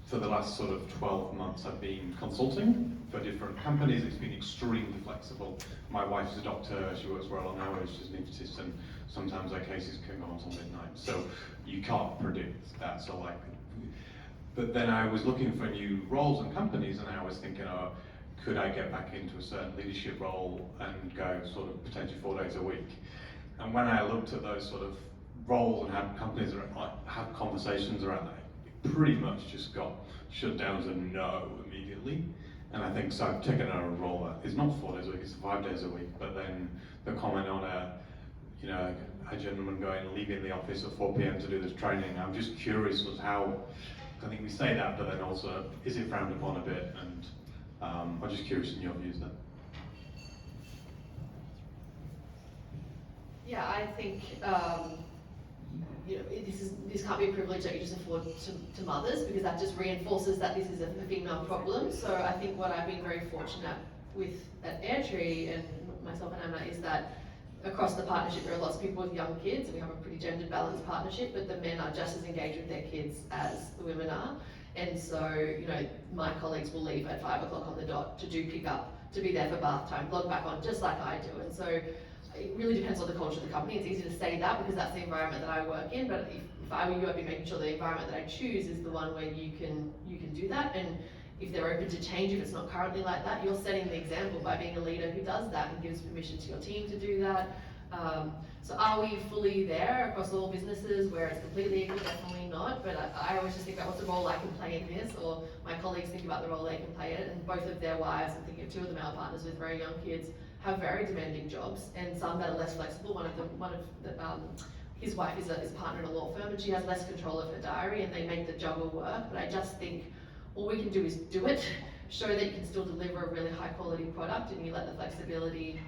S9: for the last sort of 12 months, I've been consulting for different companies. It's been extremely flexible. My wife's a doctor, she works well on hours, she's an anaesthetist, and sometimes our cases can go on till midnight. So you can't predict that. So like, but then I was looking for new roles and companies, and I was thinking, oh, could I get back into a certain leadership role and go sort of potentially 4 days a week? And when I looked at those sort of roles and had companies had conversations around that, it pretty much just got shut down as a no immediately. And I think so I've taken a role that is not 4 days a week, it's 5 days a week, but then the comment on a gentleman leaving the office at 4 p.m. to do this training, I'm just curious was how I think we say that, but then also, is it frowned upon a bit? And I'm just curious in your views there.
S2: Yeah, I think you know, this can't be a privilege that you just afford to mothers, because that just reinforces that this is a female problem. So I think what I've been very fortunate with at Airtree, and myself and Emma, is that across the partnership there are lots of people with young kids, and we have a pretty gender balanced partnership, but the men are just as engaged with their kids as the women are. And so, you know, my colleagues will leave at 5 o'clock on the dot to do pick up, to be there for bath time, log back on just like I do. And so it really depends on the culture of the company. It's easy to say that because that's the environment that I work in, but if I were you, I'd be making sure the environment that I choose is the one where you can do that. And if they're open to change, if it's not currently like that, you're setting the example by being a leader who does that and gives permission to your team to do that. So are we fully there across all businesses where it's completely equal? Definitely not, but I always just think about what's the role I can play in this, or my colleagues think about the role they can play in it, and both of their wives, I'm thinking of 2 of the male partners with very young kids, have very demanding jobs, and some that are less flexible. His wife is a partner in a law firm, and she has less control of her diary, and they make the juggle work. But I just think all we can do is do it, show that you can still deliver a really high quality product, and you let the flexibility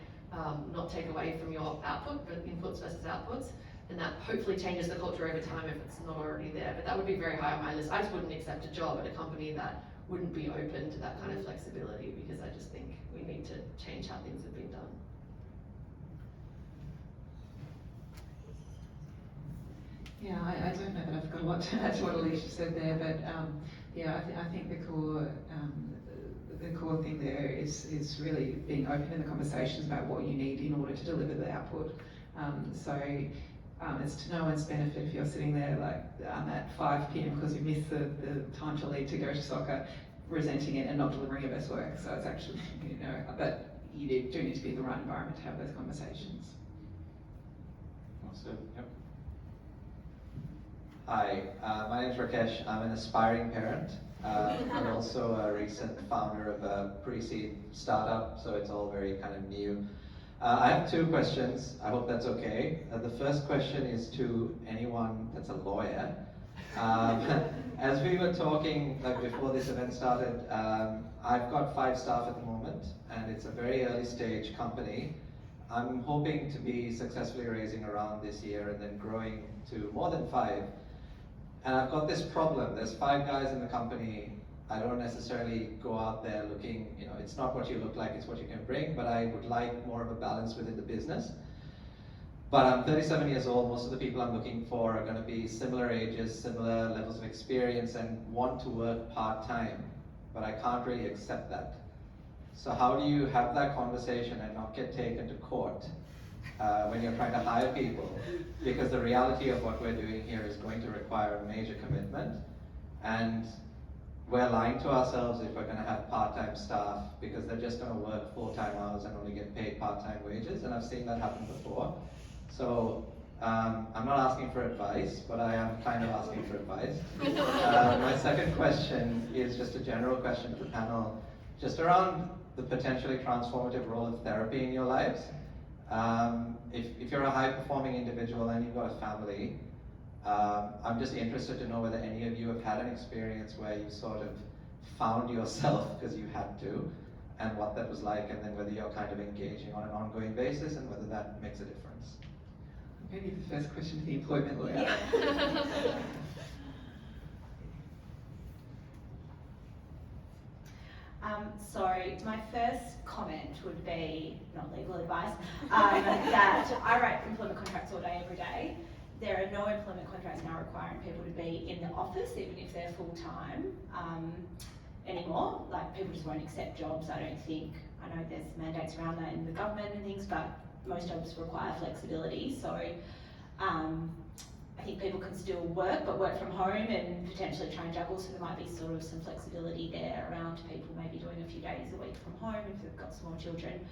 S2: not take away from your output, but inputs versus outputs, and that hopefully changes the culture over time if it's not already there. But that would be very high on my list. I just wouldn't accept a job at a company that wouldn't be open to that kind of flexibility, because I just think we need to change how things have been done.
S6: Yeah, I don't know that I've got a lot to add to what Alicia said there, but yeah, I think the core thing there is really being open in the conversations about what you need in order to deliver the output. It's to no one's benefit if you're sitting there like at 5 p.m. because you missed the time to leave to go to soccer, resenting it and not delivering your best work. So it's actually, you know, but you do need to be in the right environment to have those conversations.
S9: Awesome. Yep.
S10: Hi, my name is Rakesh. I'm an aspiring parent, but also a recent founder of a pre-seed startup, so it's all very kind of new. I have 2 questions. I hope that's okay. The first question is to anyone that's a lawyer. As we were talking before this event started, I've got 5 staff at the moment, and it's a very early stage company. I'm hoping to be successfully raising around this year and then growing to more than 5. And I've got this problem. There's 5 guys in the company. I don't necessarily go out there looking, you know, it's not what you look like, it's what you can bring, but I would like more of a balance within the business. But I'm 37 years old. Most of the people I'm looking for are going to be similar ages, similar levels of experience, and want to work part-time. But I can't really accept that. So how do you have that conversation and not get taken to court when you're trying to hire people? Because the reality of what we're doing here is going to require a major commitment, and we're lying to ourselves if we're going to have part-time staff, because they're just going to work full-time hours and only get paid part-time wages, and I've seen that happen before. So I'm not asking for advice, but I am kind of asking for advice. My second question is just a general question to the panel, just around the potentially transformative role of therapy in your lives. If you're a high-performing individual and you've got a family, I'm just interested to know whether any of you have had an experience where you sort of found yourself because you had to, and what that was like, and then whether you're kind of engaging on an ongoing basis and whether that makes a difference.
S6: Maybe the first question to the employment lawyer.
S3: Yeah. So my first comment would be, not legal advice, that I write employment contracts all day, every day. There are no employment contracts now requiring people to be in the office, even if they're full-time, anymore. Like, people just won't accept jobs, I don't think. I know there's mandates around that in the government and things, but most jobs require flexibility. So I think people can still work, but work from home and potentially try and juggle, so there might be sort of some flexibility there around people maybe doing a few days a week from home if they've got small children.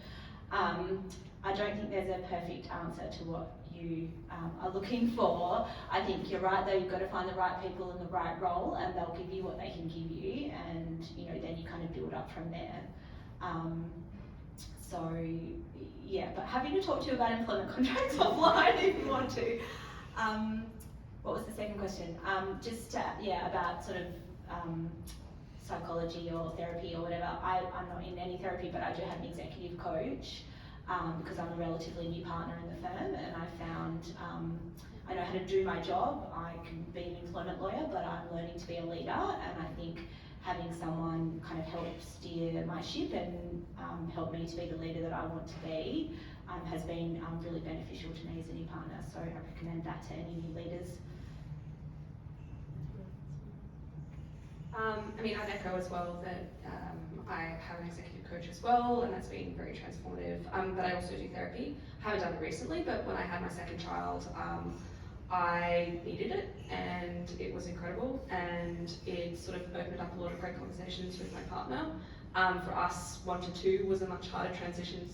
S3: I don't think there's a perfect answer to what you are looking for. I think you're right though, you've got to find the right people in the right role, and they'll give you what they can give you, and you know, then you kind of build up from there. So yeah, but happy to talk to you about employment contracts offline if you want to. What was the second question? Just yeah, about sort of psychology or therapy or whatever. I'm not in any therapy, but I do have an executive coach because I'm a relatively new partner in the firm, and I found I know how to do my job. I can be an employment lawyer, but I'm learning to be a leader, and I think having someone kind of help steer my ship and help me to be the leader that I want to be has been really beneficial to me as a new partner. So I recommend that to any new leaders.
S4: I mean, I'd echo as well that I have an executive coach as well, and that's been very transformative. But I also do therapy. I haven't done it recently, but when I had my second child, I needed it, and it was incredible, and it sort of opened up a lot of great conversations with my partner. For us, 1 to 2 was a much harder transition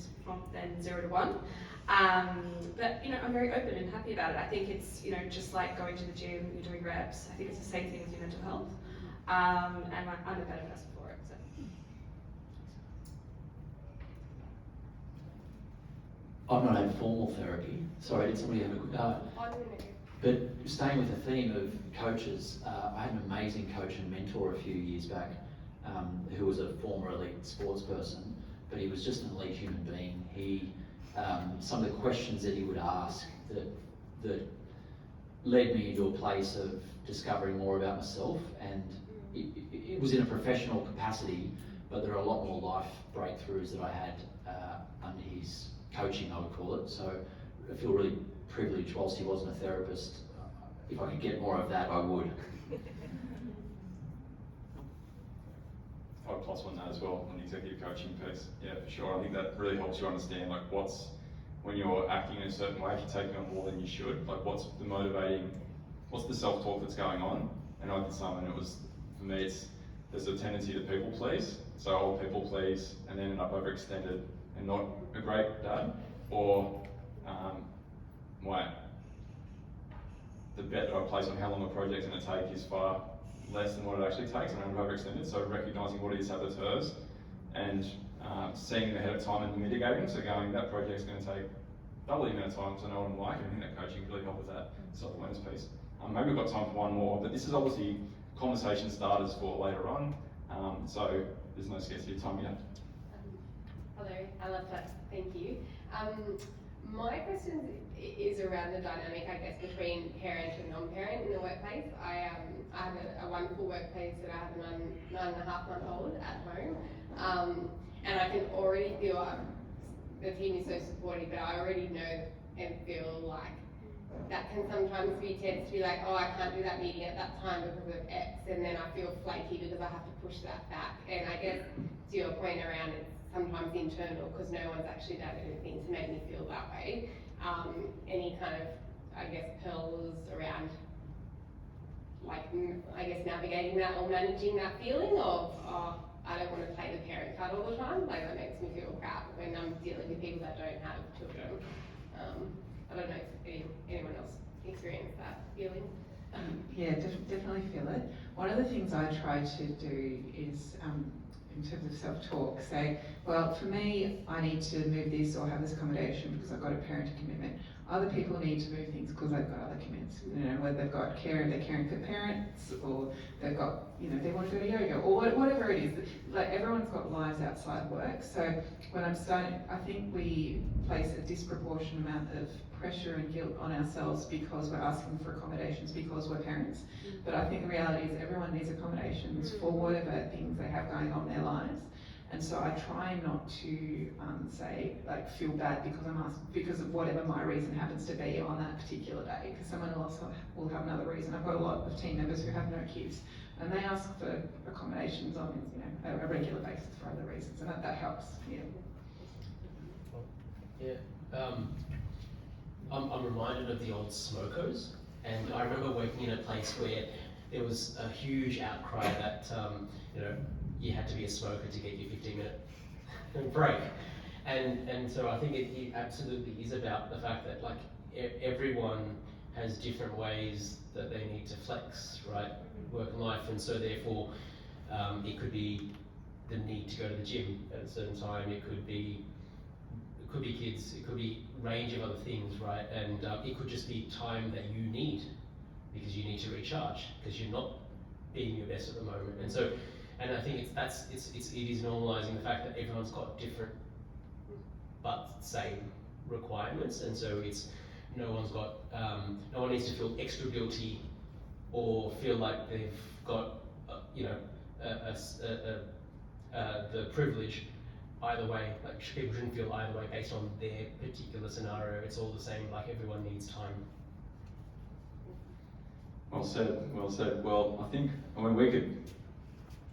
S4: than 0 to 1. But you know, I'm very open and happy about it. I think it's, you know, just like going to the gym, you're doing reps. I think it's the same thing with your mental health. And I'm a better person for it. So.
S7: I've not had formal therapy. Sorry, did somebody have a quick? But staying with the theme of coaches, I had an amazing coach and mentor a few years back, who was a former elite sports person, but he was just an elite human being. He, some of the questions that he would ask that led me into a place of discovering more about myself, and it was in a professional capacity, but there are a lot more life breakthroughs that I had under his coaching, I would call it. So I feel really privileged. Whilst he wasn't a therapist, if I could get more of that, I would.
S1: I'd plus one that as well on the executive coaching piece. Yeah, for sure. I think that really helps you understand like when you're acting in a certain way, if you're taking on more than you should, like what's the self-talk that's going on. And I did some, and it was, for me, there's a tendency to people please. So I'll people please and then end up overextended and not a great dad, or the bet that I place on how long a project's going to take is far less than what it actually takes, and I'm overextended. So recognising what are your saboteurs and seeing them ahead of time and mitigating. So going, that project's going to take double the amount of time because I know what I'm like, and I think that coaching can really help with that self-awareness piece. Maybe we've got time for one more, but this is obviously conversation starters for later on. So there's no scarcity of time yet.
S11: Hello, I love that. Thank you. My question is around the dynamic, I guess, between parent and non-parent in the workplace. I have a wonderful workplace that I have a 9.5-month-old at home, and I can already feel the team is so supportive, but I already know and feel like that can sometimes be tense to be like, oh, I can't do that meeting at that time because of X, and then I feel flaky because I have to push that back. And I guess to your point around it's sometimes internal because no one's actually done anything to make me feel that way. Any kind of, I guess, pearls around, like, I guess navigating that or managing that feeling of, oh, I don't want to play the parent card all the time. Like that makes me feel crap when I'm dealing with people that don't have children. I don't know if anyone else experienced that feeling.
S6: Yeah, definitely feel it. One of the things I try to do is, in terms of self-talk, say, well, for me, I need to move this or have this accommodation because I've got a parenting commitment. Other people need to move things because they've got other commitments. You know, whether they've got care, they're caring for parents, or they've got, you know, they want to go to yoga, or whatever it is. Like, everyone's got lives outside work. So when I'm starting, I think we place a disproportionate amount of pressure and guilt on ourselves because we're asking for accommodations because we're parents. But I think the reality is everyone needs accommodations for whatever things they have going on in their lives. And so I try not to say, like, feel bad because I'm asked, because of whatever my reason happens to be on that particular day, because someone else will have another reason. I've got a lot of team members who have no kids, and they ask for accommodations on, you know, a regular basis for other reasons, and that helps. Yeah.
S8: Yeah. I'm reminded of the old smokers, and I remember working in a place where there was a huge outcry that you know, you had to be a smoker to get your 15-minute break, and so I think it absolutely is about the fact that, like, everyone has different ways that they need to flex, right, work and life, and so therefore it could be the need to go to the gym at a certain time. It could be kids, it could be a range of other things, right? And it could just be time that you need because you need to recharge because you're not being your best at the moment. And so, and I think it is normalising the fact that everyone's got different but same requirements, and so it's no one needs to feel extra guilty or feel like they've got the privilege either way. Like people shouldn't feel either way based on their particular scenario. It's all the same. Like everyone needs time.
S1: Well said, well said. Well, I mean, we could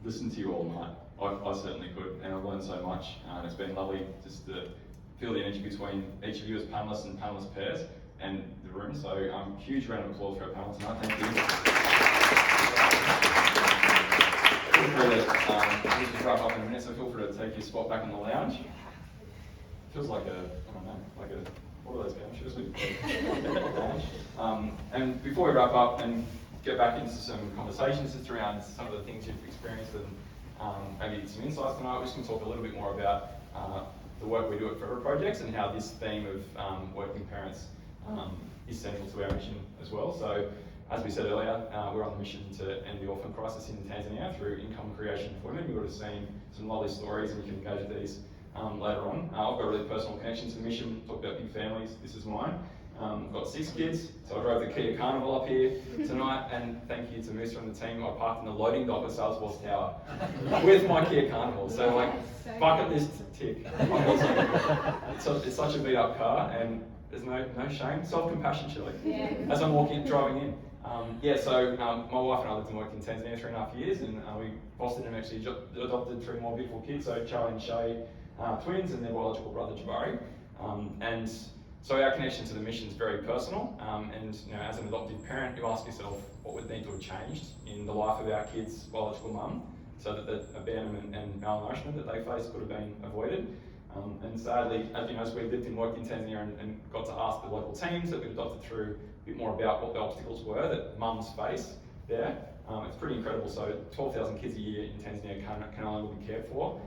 S1: listen to you all night. I certainly could, and I've learned so much. And it's been lovely just to feel the energy between each of you as panellists and panellist pairs and the room. So huge round of applause for our panel tonight. Thank you. Feel free to, we'll just wrap up in a minute, so feel free to take your spot back in the lounge. Feels like what are those game shows we and before we wrap up and get back into some conversations just around some of the things you've experienced and maybe some insights tonight, we're just going to talk a little bit more about the work we do at Forever Projects and how this theme of working parents is central to our mission as well. So, as we said earlier, we're on the mission to end the orphan crisis in Tanzania through income creation for women. You would have seen some lovely stories, and you can engage with these later on. I've got a really personal connection to the mission. Talk about big families. This is mine. I've got 6 kids, so I drove the Kia Carnival up here tonight, and thank you to Musa and the team. I parked in the loading dock at Salesforce Tower with my Kia Carnival. So like, bucket list tick. It's such a beat up car, and there's no shame. Self-compassion, Shelley. Yeah. As I'm driving in. So my wife and I lived and worked in Tanzania 3.5 years, and we fostered and actually adopted 3 more beautiful kids. So Charlie and Shelley, twins, and their biological brother Jabari. And so our connection to the mission is very personal. And as an adoptive parent, you ask yourself what would need to have changed in the life of our kids' biological mum, so that the abandonment and malnourishment that they faced could have been avoided. And sadly, as we lived and worked in Tanzania and got to ask the local teams that we'd adopted through a bit more about what the obstacles were that mums face there, it's pretty incredible. So 12,000 kids a year in Tanzania can only be cared for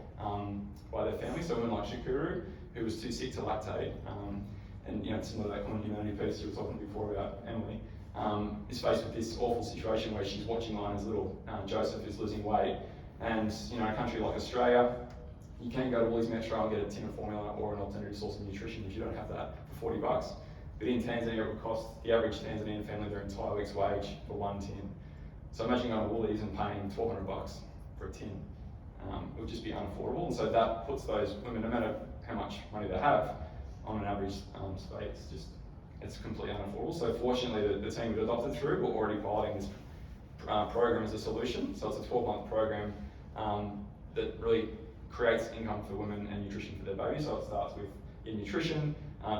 S1: by their family. So women like Shukuru, who was too sick to lactate, and some of that common humanity piece you were talking before about Emily, is faced with this awful situation where she's watching Lana's little Joseph is losing weight. And a country like Australia, you can go to Woolies Metro and get a tin of formula or an alternative source of nutrition if you don't have that for $40. But in Tanzania, it would cost the average Tanzanian family their entire week's wage for 1 tin. So imagine going to Woolies and paying $1,200 for a tin. It would just be unaffordable. And so that puts those women, no matter how much money they have, on an average space, it's completely unaffordable. So fortunately, the team we adopted through were already piloting this program as a solution. So it's a 12-month program that really creates income for women and nutrition for their babies. So it starts with nutrition,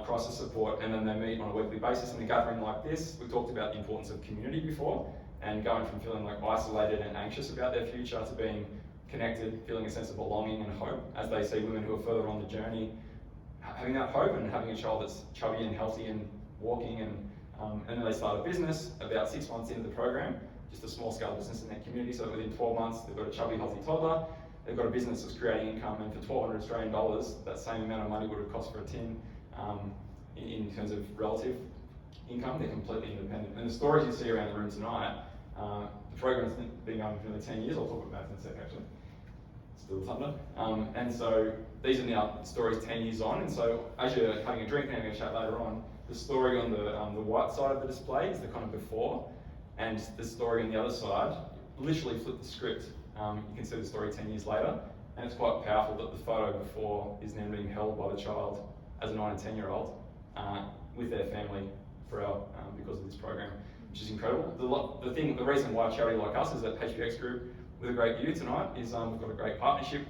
S1: crisis support, and then they meet on a weekly basis in a gathering like this. We talked about the importance of community before, and going from feeling like isolated and anxious about their future to being connected, feeling a sense of belonging and hope as they see women who are further on the journey having that hope and having a child that's chubby and healthy and walking, and then they start a business about 6 months into the program, just a small scale business in their community. So within 12 months, they've got a chubby, healthy toddler, they've got a business that's creating income, and for 1,200 Australian dollars, that same amount of money would have cost for a tin in terms of relative income. They're completely independent. And the stories you see around the room tonight, the program's been going for nearly 10 years. I'll talk about that in a sec, actually. Still thunder. And so these are now stories 10 years on, and so as you're having a drink and having a chat later on, the story on the white side of the display is the kind of before, and the story on the other side, literally flip the script. You can see the story 10 years later, and it's quite powerful that the photo before is now being held by the child as a 9 and 10-year-old with their family because of this program, which is incredible. The reason why a charity like us is at HPX Group with a great view tonight is we've got a great partnership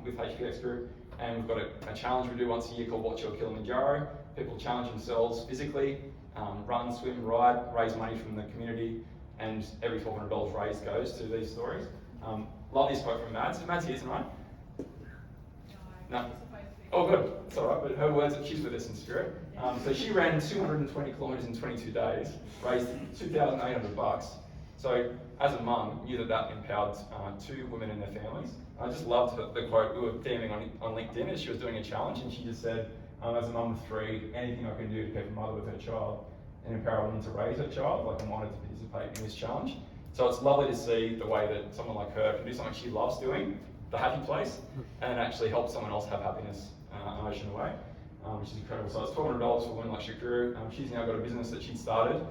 S1: with HPX Group, and we've got a challenge we do once a year called Watch Your Kilimanjaro. People challenge themselves physically, run, swim, ride, raise money from the community, and every $1,200 raised goes to these stories. Love this quote from Mads. Is Mads here tonight? No. Oh, good. It's all right, but her words, she's with us in spirit. So she ran 220 kilometres in 22 days, raised $2,800. So as a mum, knew that empowered 2 women and their families. I just loved the quote. We were DMing on LinkedIn as she was doing a challenge, and she just said, as a mum of 3, anything I can do to keep a mother with her child and empower a woman to raise her child, like I'm honoured to participate in this challenge. So it's lovely to see the way that someone like her can do something she loves doing, the happy place, and actually help someone else have happiness an ocean away, which is incredible. So it's $1,200 for women like Shakuru. She's now got a business that she started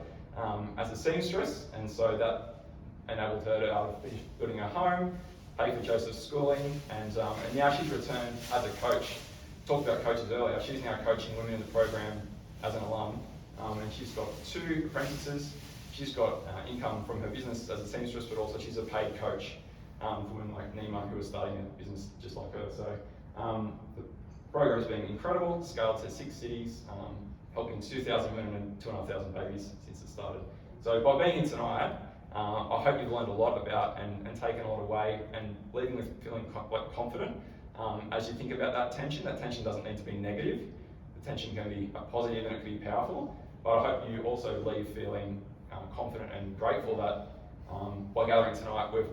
S1: as a seamstress, and so that enabled her to out of building her home, pay for Joseph's schooling, and now she's returned as a coach. Talked about coaches earlier. She's now coaching women in the program as an alum, and she's got 2 apprentices. She's got income from her business as a seamstress, but also she's a paid coach for women like Nima, who are starting a business just like her. So the program's been incredible, scaled to 6 cities, helping 2,000 women and 2,500 babies since it started. So by being here tonight, I hope you've learned a lot about and taken a lot away and leaving with feeling confident as you think about that tension. That tension doesn't need to be negative. The tension can be positive and it can be powerful, but I hope you also leave feeling confident and grateful that by gathering tonight we've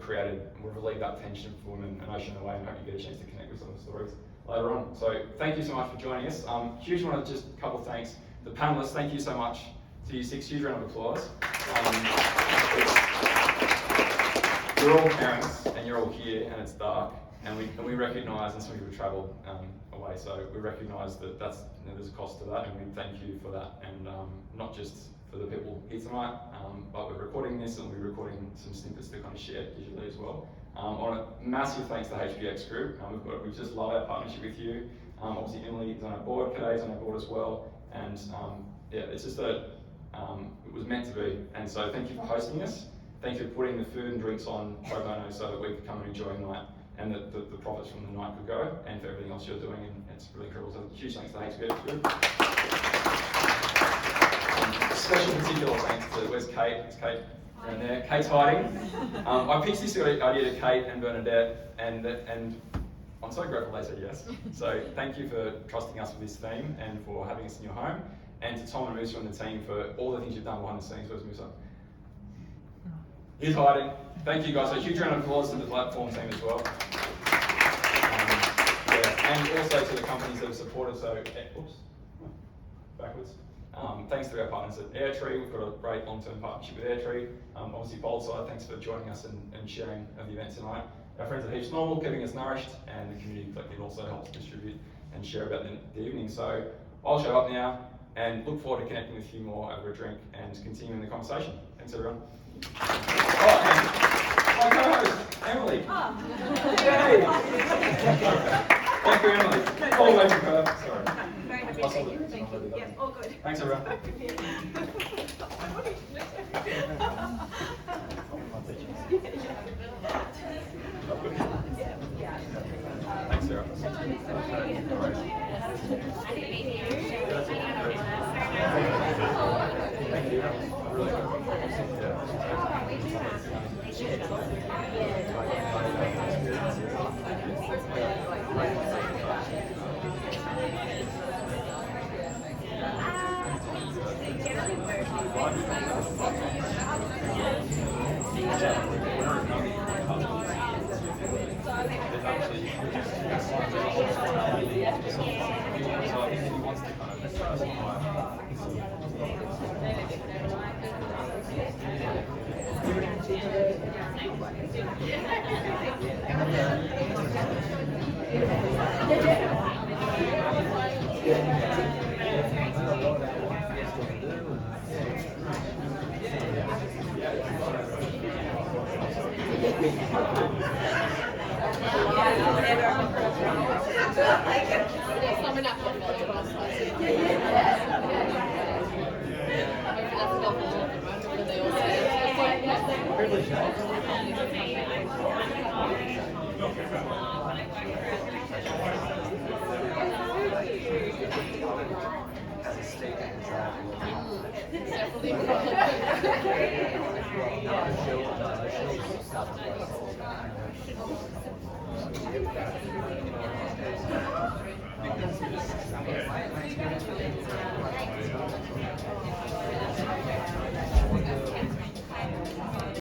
S1: relieved that tension for women an ocean away, and hope you get a chance to connect with some of the stories later on. So thank you so much for joining us. Huge one, just a couple of thanks. The panelists, thank you so much to you 6. Huge round of applause. You're all parents and you're all here and it's dark, and we recognise, and some of you have travelled away, so we recognise that there's a cost to that, and we thank you for that, and not just for the people here tonight, but we're recording this and we're recording some snippets to kind of share digitally as well. On a massive thanks to HPX Group. We just love our partnership with you. Obviously Emily is on our board, Kaday's on our board as well, and yeah, it's just that it was meant to be, and so thank you for hosting us. Thank you for putting the food and drinks on pro bono so that we could come and enjoy a night, and that the profits from the night could go, and for everything else you're doing, and it's really incredible. So huge thanks to HPX Group. Special particular thanks to, where's Kate? It's Kate down there. Kate's hiding. I pitched this idea to Kate and Bernadette, and I'm so grateful they said yes. So thank you for trusting us with this theme and for having us in your home, and to Tom and Musa and the team for all the things you've done behind the scenes. Where's Musa? He's hiding. Thank you guys. So a huge round of applause to the platform team as well. And also to the companies that have supported. So, oops, backwards. Thanks to our partners at Airtree. We've got a great long-term partnership with Airtree. Obviously Boldside, thanks for joining us and sharing of the event tonight. Our friends at Heaps Normal, keeping us nourished, and the Community Collective also helps distribute and share about the evening. So I'll show up now and look forward to connecting with you more over a drink and continuing the conversation. Thanks everyone. Oh, and my co-host, Emily. Yay! Thank you, Emily. All the way from Perth. Sorry.
S3: Very happy to see you. Thank you. Yes, all good.
S1: Thanks, everyone. Thanks, Sarah. Thank you. Really
S10: Thank you.